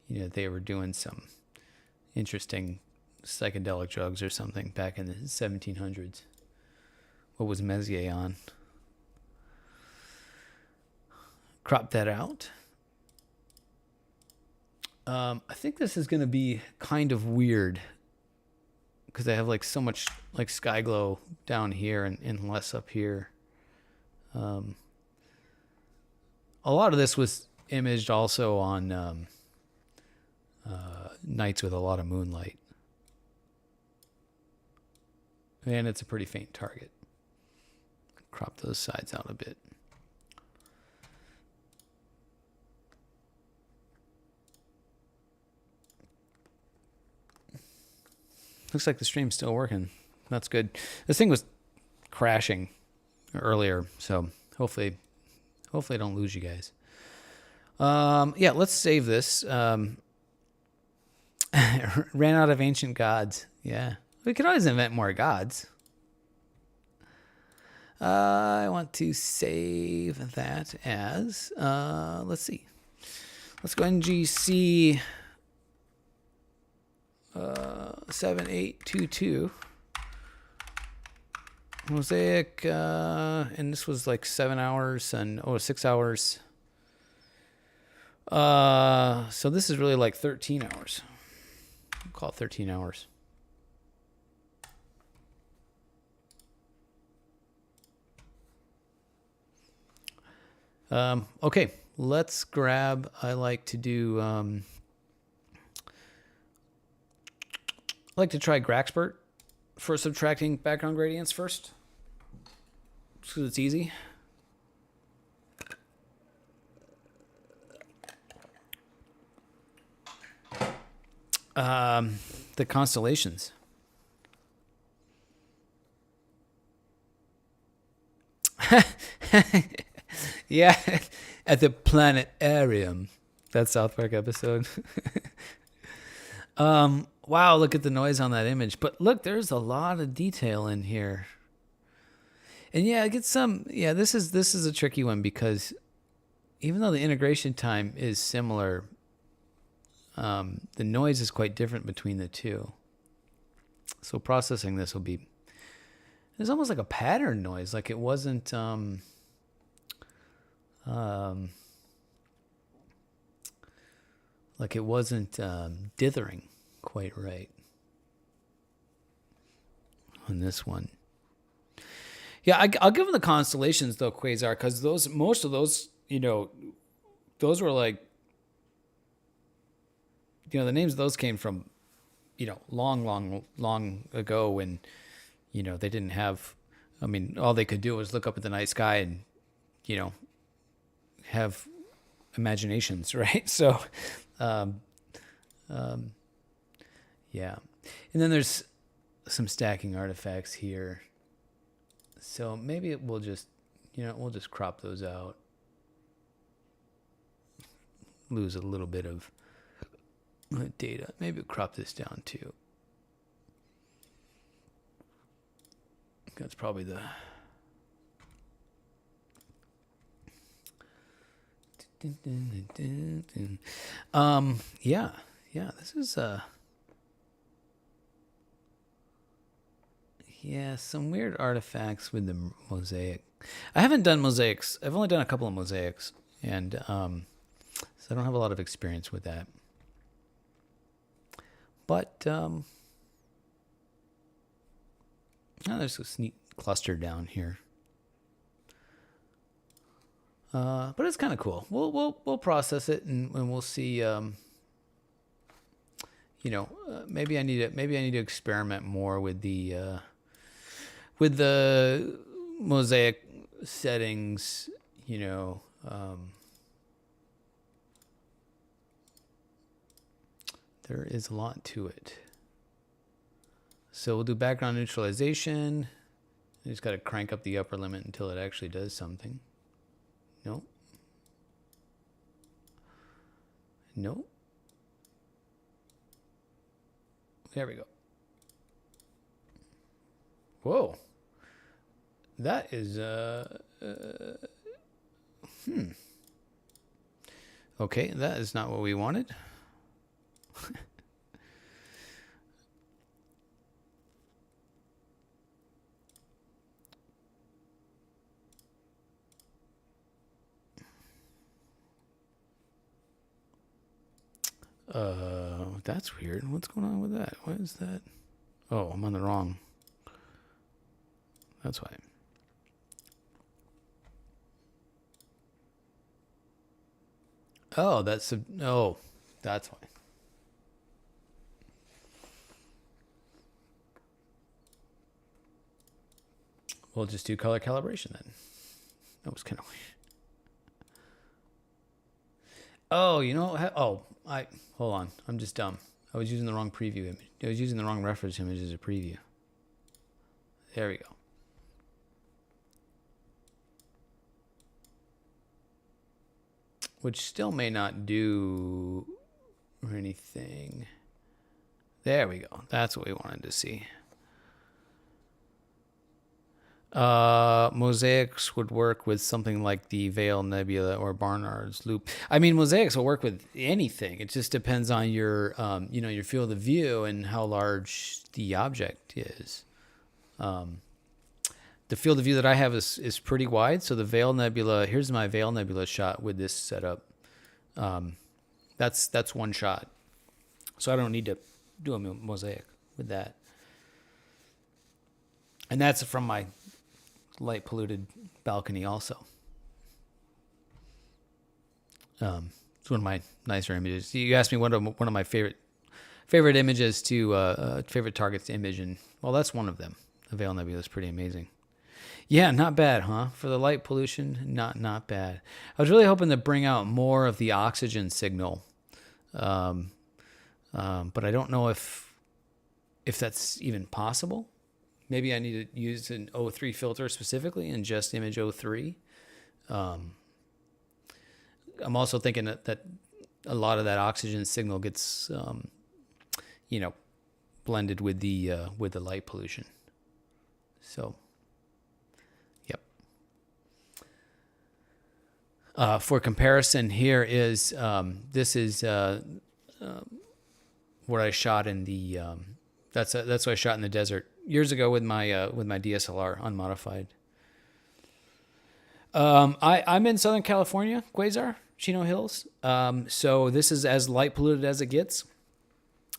they were doing some interesting psychedelic drugs or something back in the 1700s. What was Messier on? Crop that out. I think this is going to be kind of weird because I have like so much like sky glow down here and less up here. A lot of this was imaged also on nights with a lot of moonlight. And it's a pretty faint target. Crop those sides out a bit. Looks like the stream's still working. That's good. This thing was crashing earlier, so hopefully I don't lose you guys. Yeah, let's save this. Ran out of ancient gods. Yeah, we could always invent more gods. I want to save that as, let's see. Let's go NGC 7822 mosaic, and this was like 7 hours and 6 hours. So this is really like 13 hours. I'll call it 13 hours. Okay, let's grab, I like to do, I like to try Graxpert for subtracting background gradients first, because it's easy. The constellations. Yeah, at the planetarium. That South Park episode. Wow, look at the noise on that image. But look, there's a lot of detail in here. And yeah, I get some. Yeah, this is a tricky one because even though the integration time is similar, the noise is quite different between the two. So processing this will be. There's almost like a pattern noise, like it wasn't. Like it wasn't dithering quite right on this one. Yeah, I'll give them the constellations though, Quasar, because most of those, those were like, the names of those came from, long ago when, they didn't have. I mean, all they could do was look up at the night sky and, have imaginations, right? So, yeah. And then there's some stacking artifacts here. So maybe we'll just crop those out. Lose a little bit of data. Maybe we'll crop this down too. That's probably the... Yeah, this is some weird artifacts with the mosaic. I haven't done mosaics. I've only done a couple of mosaics, and so I don't have a lot of experience with that. But there's this neat cluster down here. But it's kind of cool. We'll process it and we'll see. Maybe I need to experiment more with the mosaic settings. There is a lot to it. So we'll do background neutralization. You just got to crank up the upper limit until it actually does something. Nope. Nope. There we go. Whoa. That is, Okay, that is not what we wanted. That's weird. What's going on with that? What is that? Oh, I'm on the wrong. That's why. Oh, that's why. We'll just do color calibration then. That was kind of weird. Oh, hold on. I'm just dumb. I was using the wrong preview image. I was using the wrong reference image as a preview. There we go. Which still may not do anything. There we go. That's what we wanted to see. Mosaics would work with something like the Veil Nebula or Barnard's Loop. I mean, mosaics will work with anything. It just depends on your, your field of view and how large the object is. The field of view that I have is pretty wide. So the Veil Nebula, here's my Veil Nebula shot with this setup. That's one shot. So I don't need to do a mosaic with that. And that's from my light polluted balcony also. It's one of my nicer images. You asked me one of my favorite images to favorite targets to image, and well, that's one of them. The Veil Nebula is pretty amazing. Yeah, not bad, huh? For the light pollution, not bad. I was really hoping to bring out more of the oxygen signal. But I don't know if that's even possible. Maybe I need to use an O3 filter specifically and just image O3. I'm also thinking that a lot of that oxygen signal gets, blended with the light pollution. So, yep. For comparison, here is this is what I shot in the. That's what I shot in the desert years ago with my DSLR unmodified. I'm in Southern California, Quasar, Chino Hills. So this is as light polluted as it gets.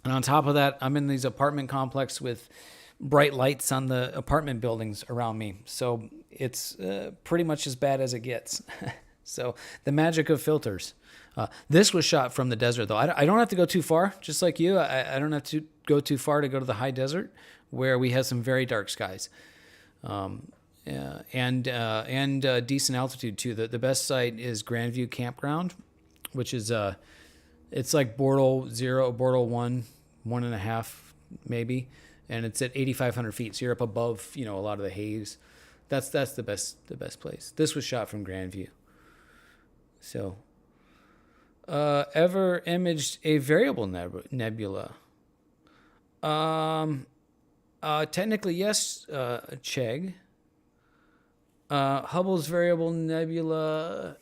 And on top of that, I'm in these apartment complex with bright lights on the apartment buildings around me. So it's pretty much as bad as it gets. So the magic of filters. This was shot from the desert, though. I don't have to go too far, just like you. I don't have to go too far to go to the high desert, where we have some very dark skies, and decent altitude too. The best site is Grandview Campground, which is it's like Bortle 0, Bortle 1, 1.5 maybe, and it's at 8,500 feet. So you're up above, a lot of the haze. That's the best place. This was shot from Grandview. So. Ever imaged a variable nebula? Technically, yes, Chegg. Hubble's variable nebula.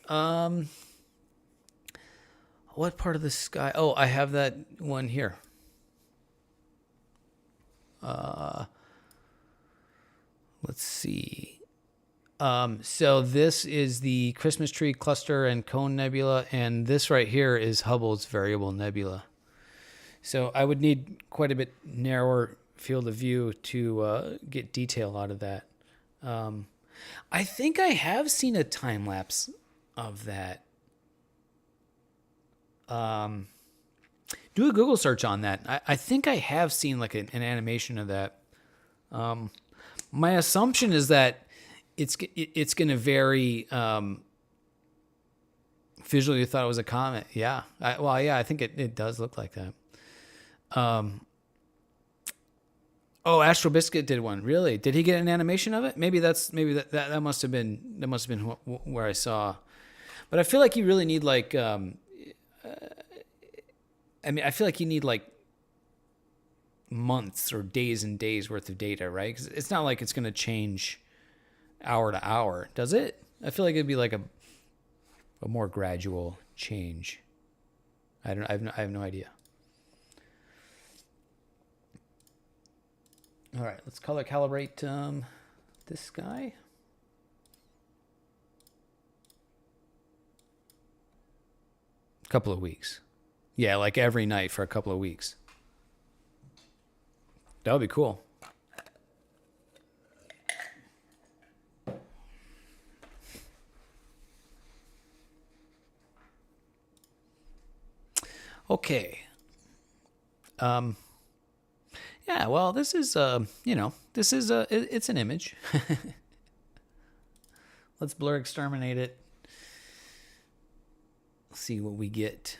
What part of the sky? Oh, I have that one here. Let's see. So this is the Christmas Tree Cluster and Cone Nebula, and this right here is Hubble's Variable Nebula. So I would need quite a bit narrower field of view to get detail out of that. I think I have seen a time lapse of that. Do a Google search on that. I think I have seen like an animation of that. My assumption is that it's going to vary. Visually, you thought it was a comet. Yeah. I think it does look like that. Astro Biscuit did one. Really? Did he get an animation of it? Maybe that must have been where I saw. But I feel like you really need like. I feel like you need like months or days and days worth of data, right? Because it's not like it's going to change hour to hour, does it? I feel like it'd be like a more gradual change. I have no idea. All right, let's color calibrate this guy. A couple of weeks. Yeah, like every night for a couple of weeks. That would be cool. Okay. Yeah, well, this is it's an image. Let's blur exterminate it. Let's see what we get.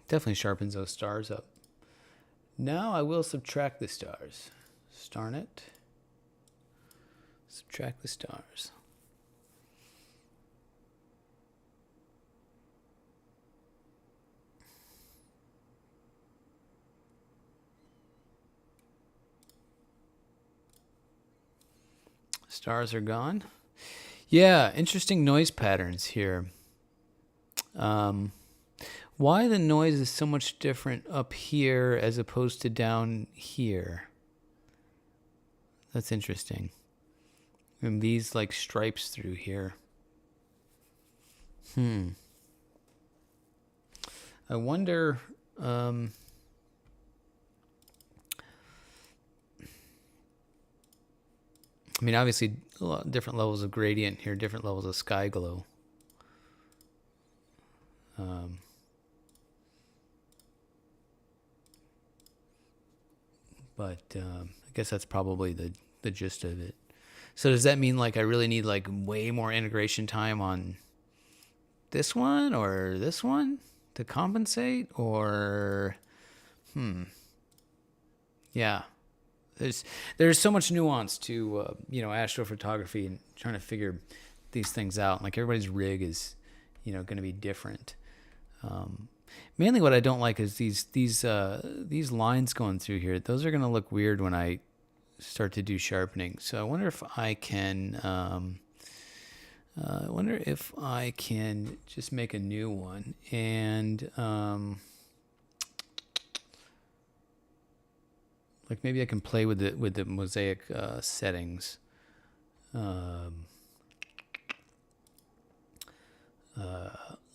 Definitely sharpens those stars up. Now I will subtract the stars. Starn it. Subtract the stars. Stars are gone. Yeah, interesting noise patterns here. Why the noise is so much different up here as opposed to down here? That's interesting. And these like stripes through here. I wonder. I mean, obviously, a lot of different levels of gradient here, different levels of sky glow. But I guess that's probably the gist of it. So does that mean like I really need like way more integration time on this one or this one to compensate? Or yeah, there's so much nuance to astrophotography and trying to figure these things out. Like everybody's rig is going to be different. Mainly what I don't like is these lines going through here. Those are going to look weird when I start to do sharpening. So I wonder if I can just make a new one and like maybe I can play with the mosaic settings.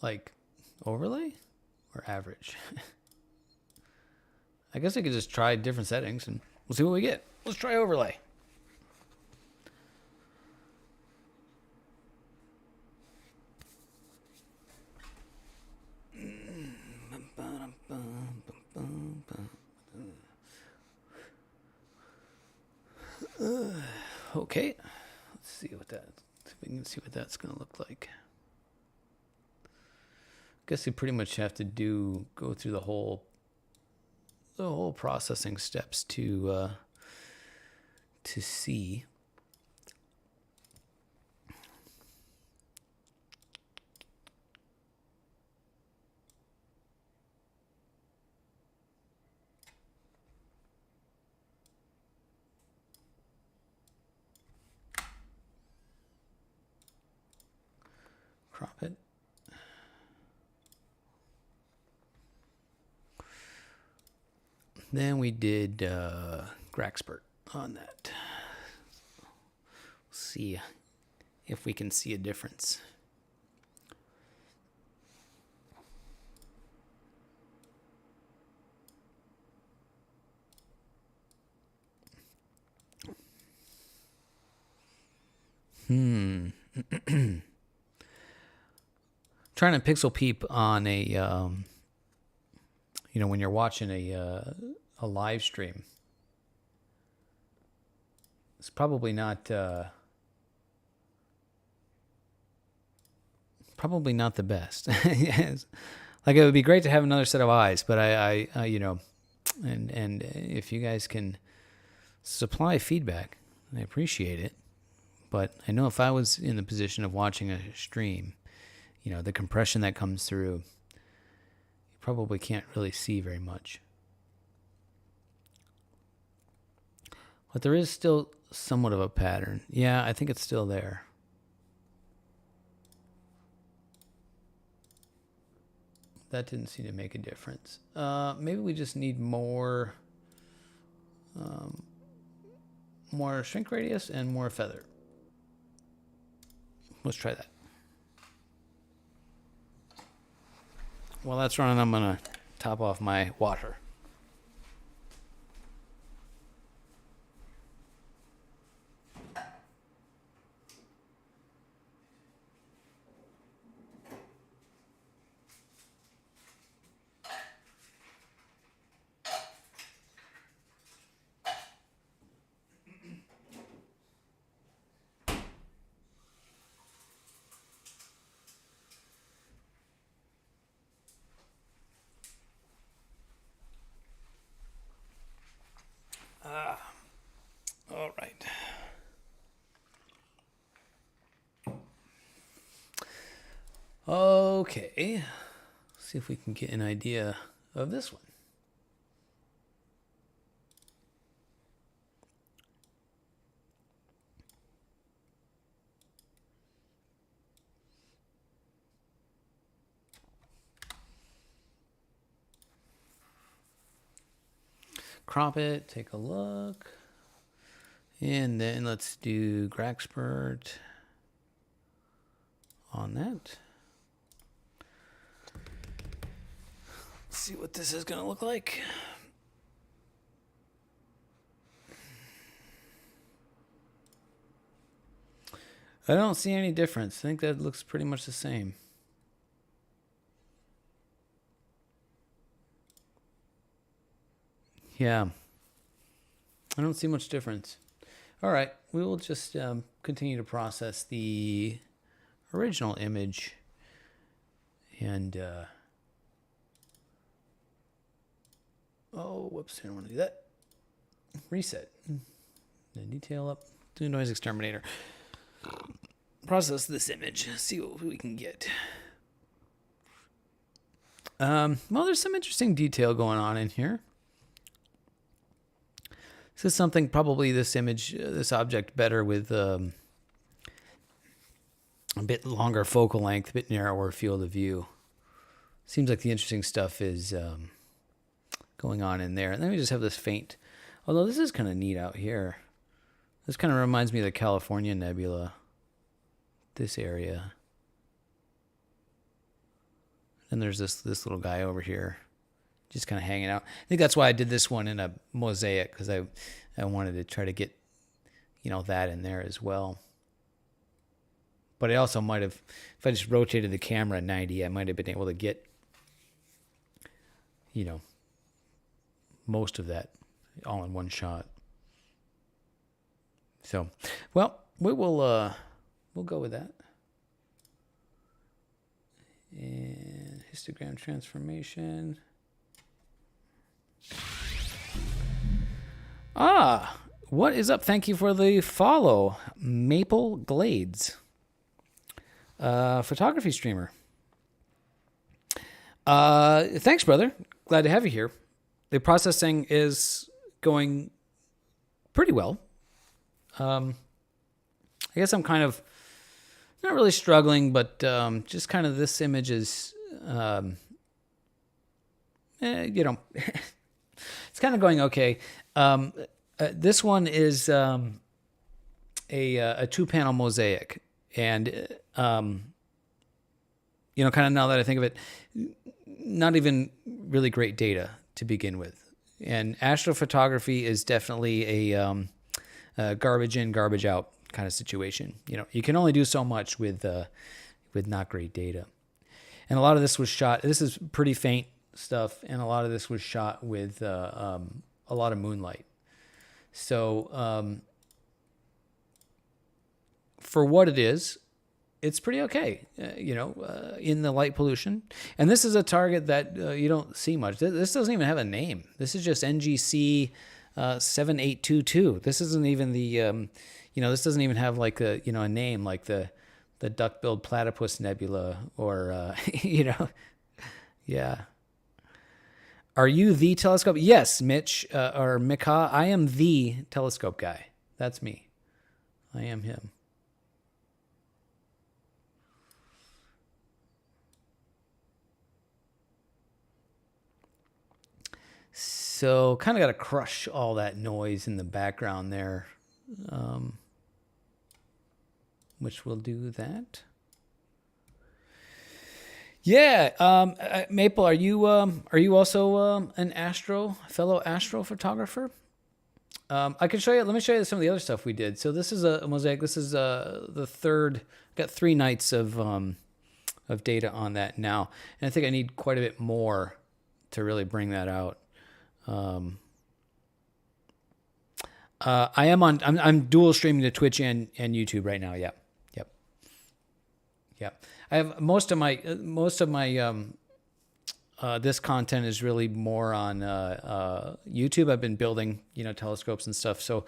Like overlay or average. I guess I could just try different settings and we'll see what we get. Let's try overlay. Okay, let's see if we can see what that's gonna look like. I guess you pretty much have to go through the whole processing steps to see. Crop it. Then we did Graxpert on that. See if we can see a difference. Trying to pixel peep on a when you're watching a live stream, it's probably not the best. Yes. Like it would be great to have another set of eyes, but I and if you guys can supply feedback, I appreciate it. But I know if I was in the position of watching a stream, the compression that comes through, you probably can't really see very much. But there is still somewhat of a pattern. Yeah, I think it's still there. That didn't seem to make a difference. Maybe we just need more shrink radius and more feather. Let's try that. While that's running, I'm going to top off my water. All right. Okay. See if we can get an idea of this one. Crop it, take a look. And then let's do Graxpert on that. Let's see what this is going to look like. I don't see any difference. I think that looks pretty much the same. Yeah. I don't see much difference. All right, we will just continue to process the original image and oh, whoops, I don't want to do that. Reset. The detail up. Do noise exterminator. Process this image. See what we can get. Well, there's some interesting detail going on in here. This is something, probably this image, this object better with a bit longer focal length, a bit narrower field of view. Seems like the interesting stuff is going on in there. And then we just have this faint, although this is kind of neat out here. This kind of reminds me of the California Nebula, this area. And there's this little guy over here just kind of hanging out. I think that's why I did this one in a mosaic, because I wanted to try to get, that in there as well. But I also might have, if I just rotated the camera 90, I might have been able to get, most of that all in one shot. So, well, we'll go with that. And histogram transformation. What is up? Thank you for the follow, Maple Glades, photography streamer. Thanks, brother. Glad to have you here. The processing is going pretty well. I guess I'm kind of not really struggling, but just kind of this image is, it's kind of going okay. This one is a 2-panel mosaic, and kind of now that I think of it, not even really great data to begin with. And astrophotography is definitely a garbage in, garbage out kind of situation. You can only do so much with not great data. And a lot of this was shot. This is pretty faint stuff, and a lot of this was shot with a lot of moonlight. So for what it is, it's pretty okay, in the light pollution. And this is a target that you don't see much. This doesn't even have a name. This is just NGC 7822. This isn't even the, this doesn't even have like a name like the duck-billed platypus nebula or, yeah. Are you the telescope? Yes, Mitch, or Mika. I am the telescope guy. That's me. I am him. So kind of got to crush all that noise in the background there, which will do that. Yeah, Maple, are you also an fellow astrophotographer? I can show you. Let me show you some of the other stuff we did. So this is a mosaic. This is the third. Got 3 nights of data on that now, and I think I need quite a bit more to really bring that out. I'm dual streaming to Twitch and YouTube right now. Yep. I have most of my this content is really more on YouTube. I've been building, telescopes and stuff, so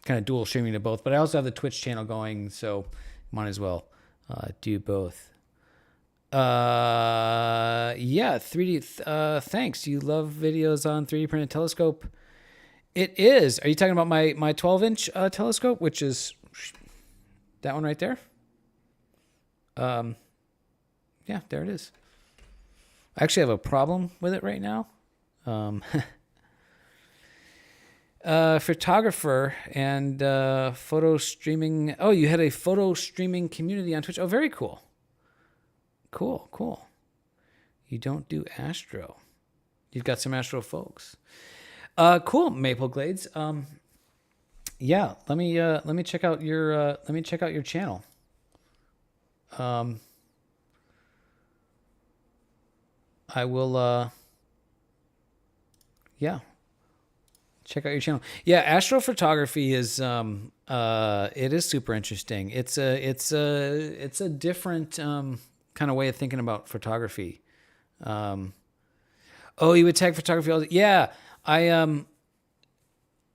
kind of dual streaming to both. But I also have the Twitch channel going, so might as well do both. 3D. Thanks. You love videos on 3D printed telescope. It is. Are you talking about my 12-inch telescope, which is that one right there? Yeah, there it is. I actually have a problem with it right now. Photographer and photo streaming. Oh, you had a photo streaming community on Twitch. Oh, very cool. Cool. You don't do astro. You've got some astro folks. Cool, Maple Glades. Yeah, let me check out your channel. I will. Yeah, Check out your channel. Yeah, astrophotography is it is super interesting. It's a different kind of way of thinking about photography. Um, oh, you would tag photography all the, yeah. I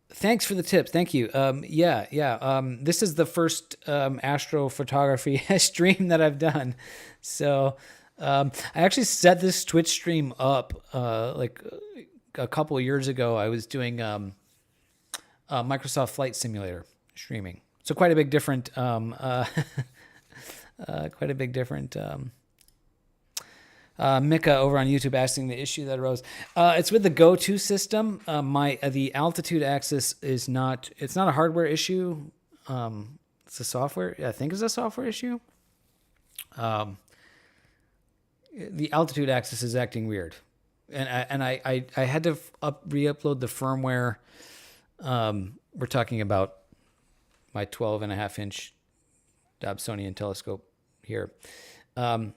thanks for the tips. Thank you. Yeah. This is the first astrophotography stream that I've done. So I actually set this Twitch stream up like a couple of years ago. I was doing Microsoft Flight Simulator streaming. So quite a big different, quite a big different. Mika over on YouTube asking the issue that arose. It's with the Go-To system. The altitude axis is not. It's not a hardware issue. It's a software. I think it's a software issue. The altitude axis is acting weird, and I had to re-upload the firmware. We're talking about my 12.5-inch Dobsonian telescope here. I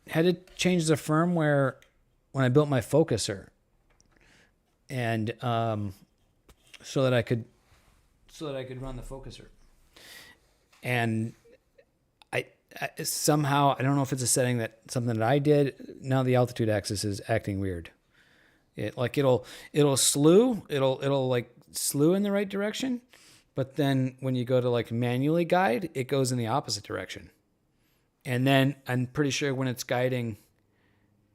had to change the firmware when I built my focuser, and so that I could run the focuser. And I somehow, I don't know if it's a setting that something that I did. Now the altitude axis is acting weird. It'll slew like slew in the right direction, but then when you go to like manually guide, it goes in the opposite direction. And then I'm pretty sure when it's guiding,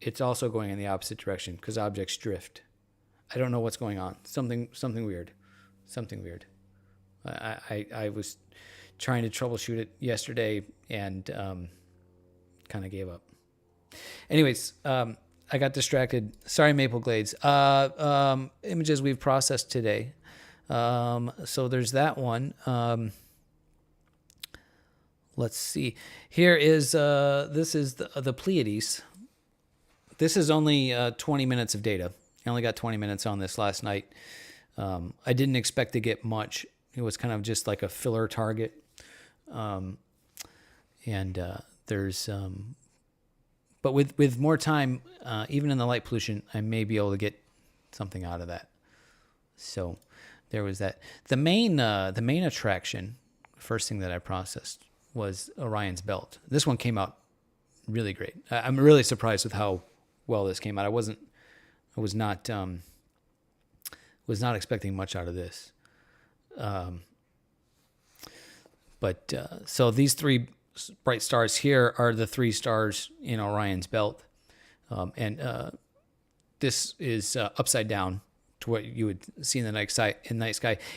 it's also going in the opposite direction because objects drift. I don't know what's going on. Something weird. I was trying to troubleshoot it yesterday and kind of gave up. Anyways, I got distracted. Sorry, Maple Glades. Images we've processed today. So there's that one. Let's see. Here is this is the Pleiades. This is only 20 minutes of data. I only got 20 minutes on this last night. I didn't expect to get much. It was kind of just like a filler target. There's but with more time, even in the light pollution, I may be able to get something out of that. So there was that. The main attraction, first thing that I processed, was Orion's Belt. This one came out really great. I'm really surprised with how well this came out. I was not expecting much out of this. So these three bright stars here are the three stars in Orion's Belt. This is upside down to what you would see in the night sky,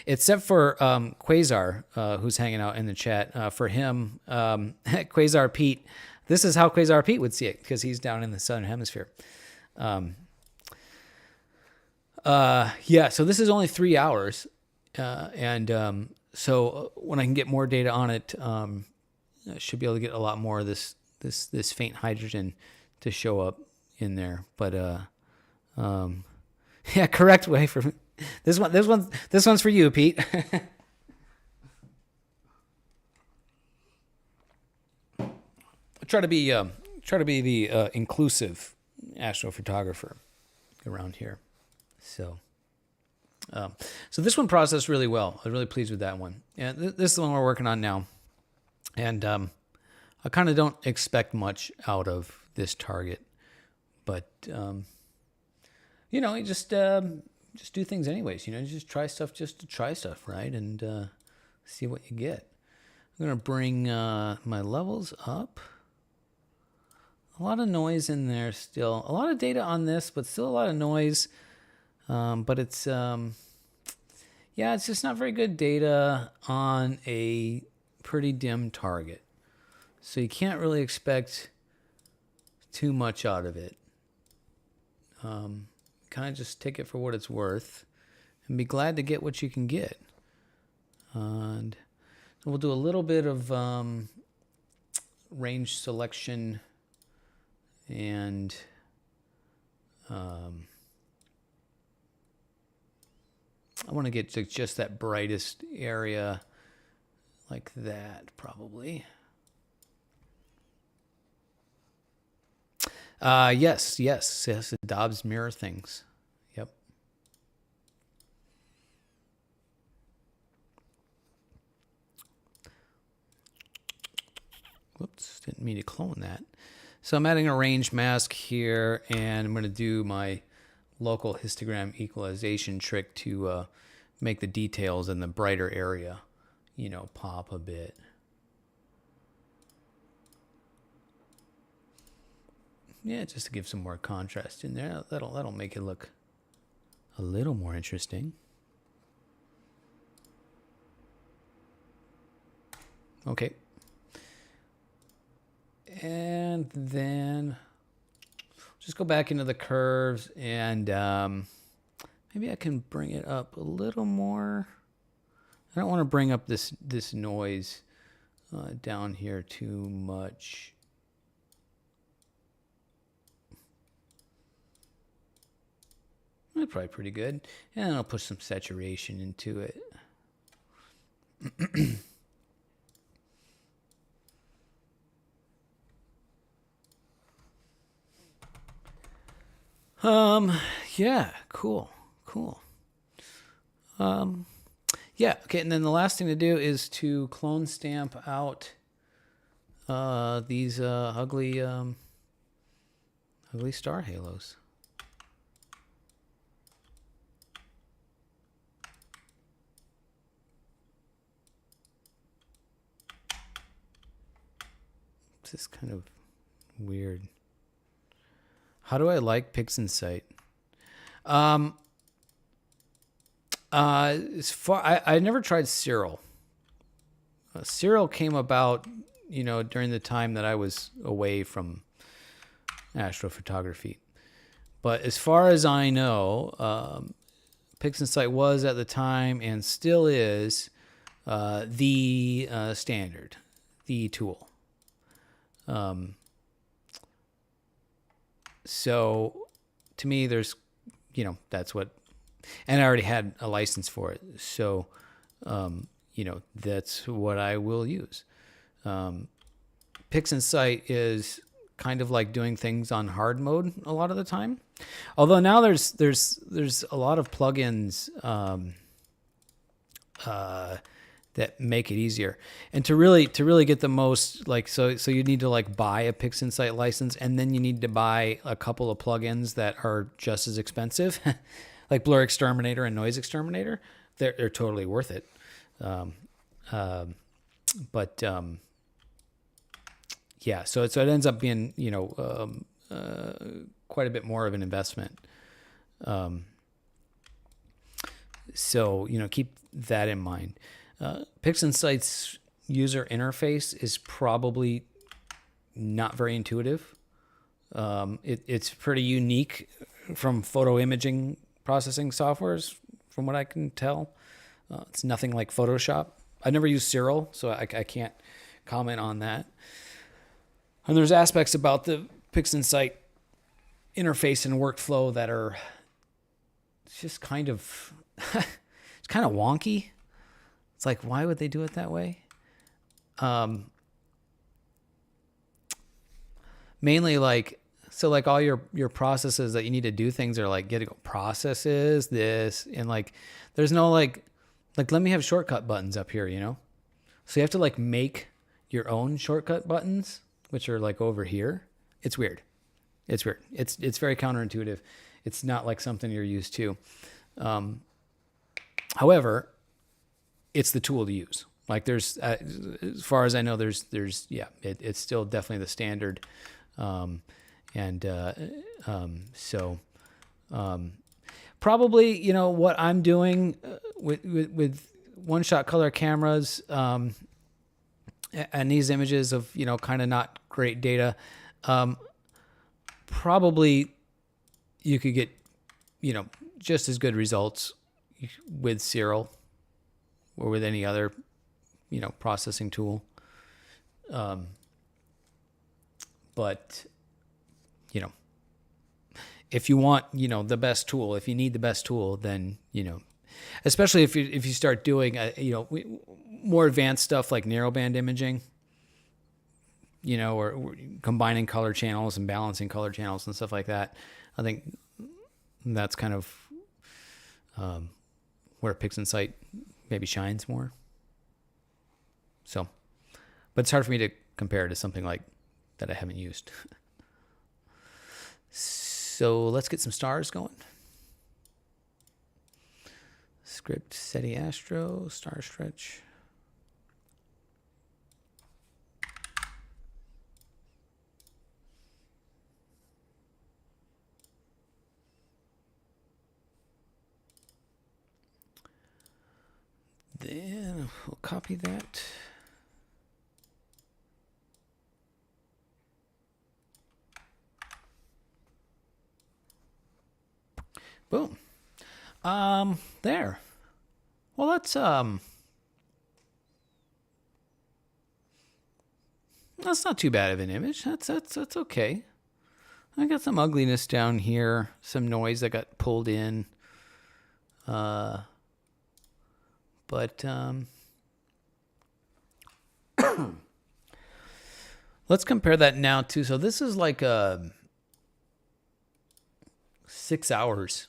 except for Quasar, who's hanging out in the chat. For him, Quasar Pete, this is how Quasar Pete would see it because he's down in the southern hemisphere. So this is only 3 hours, so when I can get more data on it, I should be able to get a lot more of this faint hydrogen to show up in there. But yeah, correct way for this one's for you, Pete. Try to be the inclusive astrophotographer around here. So this one processed really well. I was really pleased with that one. And this is the one we're working on now. And I kind of don't expect much out of this target, but you just do things anyways. You just try stuff just to try stuff, right? And see what you get. I'm gonna bring my levels up. A lot of noise in there still. A lot of data on this, but still a lot of noise. But it's it's just not very good data on a pretty dim target. So you can't really expect too much out of it. Kind of just take it for what it's worth and be glad to get what you can get. And we'll do a little bit of range selection and I want to get to just that brightest area like that, probably. Yes, the Dobbs mirror things. Yep. Whoops, didn't mean to clone that. So I'm adding a range mask here, and I'm going to do my local histogram equalization trick to make the details in the brighter area, pop a bit. Yeah, just to give some more contrast in there. That'll make it look a little more interesting. Okay. And then just go back into the curves, and maybe I can bring it up a little more. I don't want to bring up this noise down here too much. That's probably pretty good. And I'll put some saturation into it. Yeah, cool. Yeah, okay, and then the last thing to do is to clone stamp out these ugly star halos. This is kind of weird. How do I like PixInsight? As far I never tried Cyril. Cyril came about, during the time that I was away from astrophotography. But as far as I know, PixInsight was at the time and still is the standard, the tool. So to me, there's, that's what, and I already had a license for it. So, that's what I will use. PixInsight is kind of like doing things on hard mode a lot of the time. Although now there's a lot of plugins, that make it easier. And to really get the most, so you need to buy a PixInsight license, and then you need to buy a couple of plugins that are just as expensive, like Blur Exterminator and Noise Exterminator. They're totally worth it. Yeah, so it ends up being, quite a bit more of an investment. So, keep that in mind. PixInsight's user interface is probably not very intuitive. It's pretty unique from photo imaging processing softwares, from what I can tell. It's nothing like Photoshop. I never used Cyril, so I can't comment on that. And there's aspects about the PixInsight interface and workflow that are just kind of it's kind of wonky. It's like, why would they do it that way? Mainly all your processes that you need to do things are get to go processes, this, and there's no let me have shortcut buttons up here, So you have to make your own shortcut buttons, which are over here. It's weird. It's very counterintuitive. It's not like something you're used to. However, it's the tool to use. There's, as far as I know, it's still definitely the standard. Probably, what I'm doing with one-shot color cameras, and these images of, kind of not great data, probably you could get, just as good results with Cyril or with any other, processing tool. But, if you want, the best tool, if you need the best tool, then, especially if you start doing, more advanced stuff like narrowband imaging, or combining color channels and balancing color channels and stuff like that. I think that's kind of where PixInsight maybe shines more. So, but it's hard for me to compared to something like that I haven't used. So let's get some stars going. Script SETI Astro, star stretch. Then we'll copy that. Boom. There. Well, that's not too bad of an image. That's okay. I got some ugliness down here, some noise that got pulled in. But let's compare that now to, so this is like 6 hours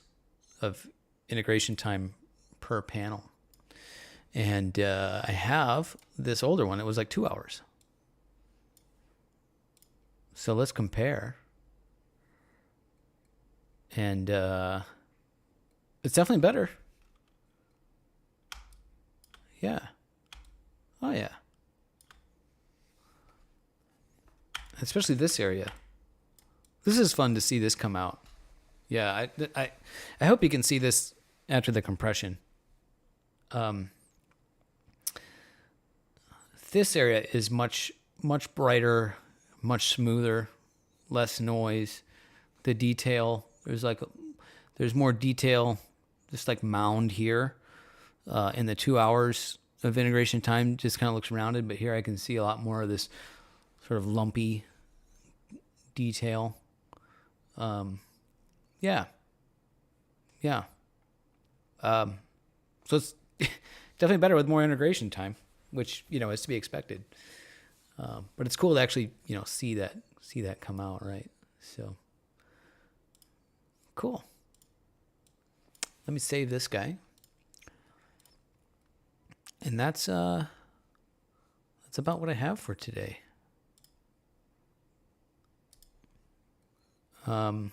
of integration time per panel. And I have this older one. It was like 2 hours. So let's compare. And it's definitely better. Yeah. Oh, yeah. Especially this area. This is fun to see this come out. Yeah, I hope you can see this after the compression. This area is much brighter, much smoother, less noise. The detail, there's more detail, just like mound here. In the 2 hours of integration time, just kind of looks rounded, but here I can see a lot more of this sort of lumpy detail. Yeah. So it's definitely better with more integration time, which, is to be expected. But it's cool to actually, see that come out, right? So cool. Let me save this guy. And that's about what I have for today. Let's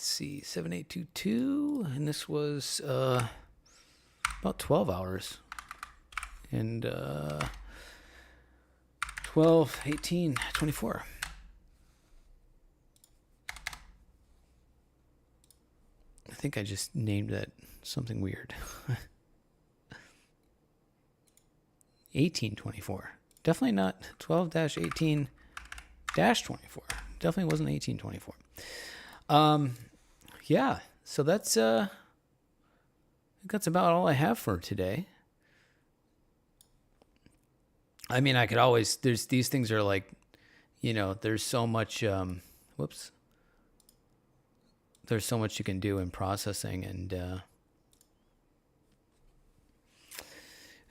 see, 7822, and this was about 12 hours. And 12, 18, 24. I think I just named that something weird. 1824. Definitely not 12-18-24. Definitely wasn't 1824. Yeah, so that's about all I have for today. I mean, I could always, these things are like, there's so much, there's so much you can do in processing, and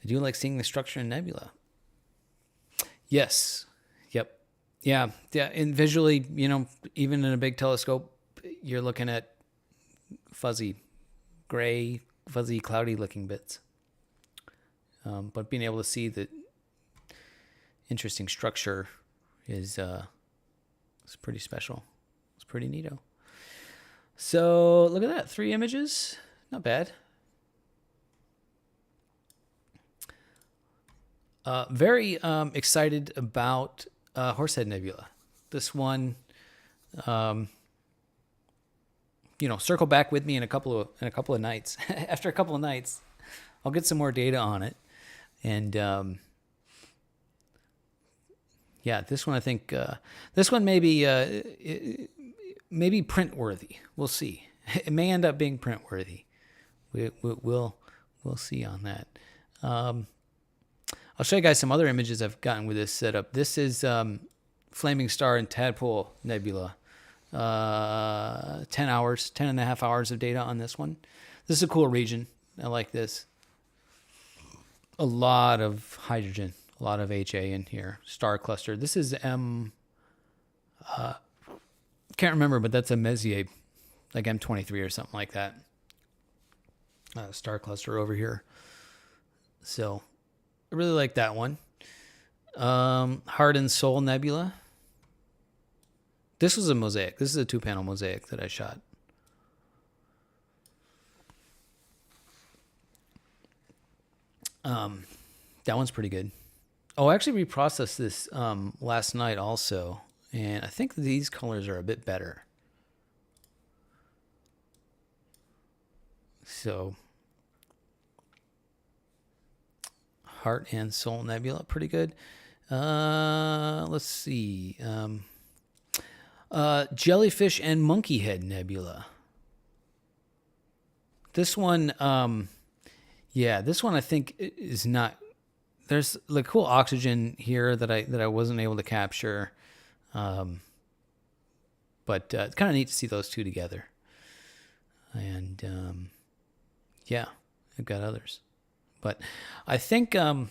I do like seeing the structure in nebula. Yes. Yep. Yeah. And visually, even in a big telescope, you're looking at fuzzy, gray, fuzzy, cloudy looking bits. But being able to see the interesting structure is pretty special. It's pretty neato. So look at that. 3 images. Not bad. Very excited about Horsehead Nebula. This one, circle back with me in a couple of nights. After a couple of nights, I'll get some more data on it, and this one I think this one may be print worthy. We'll see. It may end up being print worthy. We'll see on that. I'll show you guys some other images I've gotten with this setup. This is Flaming Star and Tadpole Nebula. 10 and a half hours of data on this one. This is a cool region. I like this. A lot of hydrogen, a lot of HA in here. Star cluster. This is can't remember, but that's a Messier, like M23 or something like that. Star cluster over here. So I really like that one. Heart and Soul Nebula. This was a mosaic. This is a 2-panel mosaic that I shot. That one's pretty good. Oh, I actually reprocessed this last night also, and I think these colors are a bit better. So, Heart and Soul Nebula, pretty good. Let's see. Jellyfish and Monkey Head Nebula. This one, yeah, this one I think is not. There's like cool oxygen here that I wasn't able to capture, but it's kind of neat to see those two together. And yeah, I've got others, but I think I'm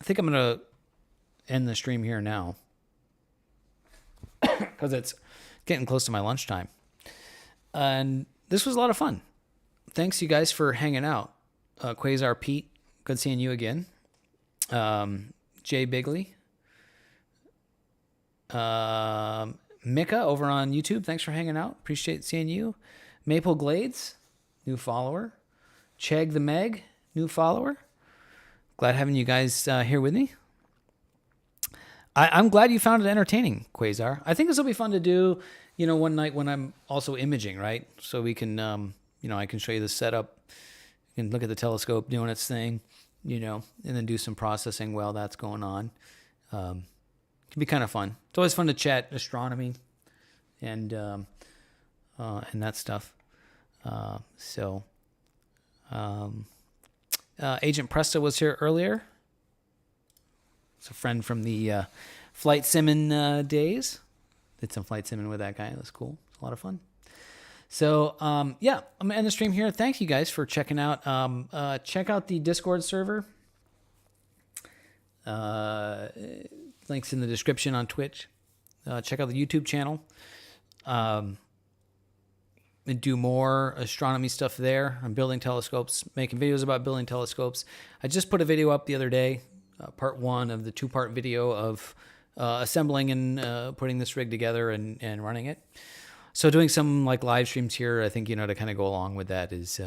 gonna end the stream here now because it's getting close to my lunchtime, and this was a lot of fun. Thanks you guys for hanging out. Quasar Pete, good seeing you again. Jay Bigley, Mika over on YouTube, thanks for hanging out. Appreciate seeing you. Maple Glades, new follower. Chegg the Meg, new follower. Glad having you guys here with me. I'm glad you found it entertaining, Quasar. I think this will be fun to do, one night when I'm also imaging, right? So we can, I can show you the setup. You can look at the telescope doing its thing, and then do some processing while that's going on. It can be kind of fun. It's always fun to chat astronomy and that stuff. Agent Presta was here earlier. It's a friend from the flight simming days. Did some flight simming with that guy. It was cool. It's a lot of fun. So, yeah, I'm going to end the stream here. Thank you guys for checking out. Check out the Discord server. Links in the description on Twitch. Check out the YouTube channel. And do more astronomy stuff there. I'm building telescopes, making videos about building telescopes. I just put a video up the other day, part 1 of the 2-part video of assembling and putting this rig together and running it. So doing some like live streams here, I think, to kind of go along with that is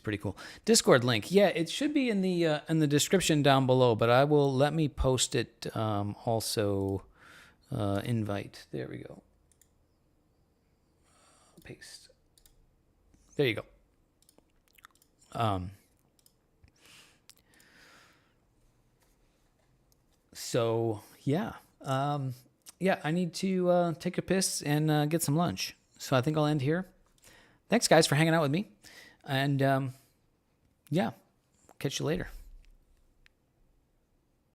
pretty cool. Discord link. Yeah, it should be in the description down below, but let me post it also invite. There we go. Paste. There you go. So yeah. Yeah, I need to take a piss and get some lunch. So I think I'll end here. Thanks, guys, for hanging out with me. And, yeah, catch you later.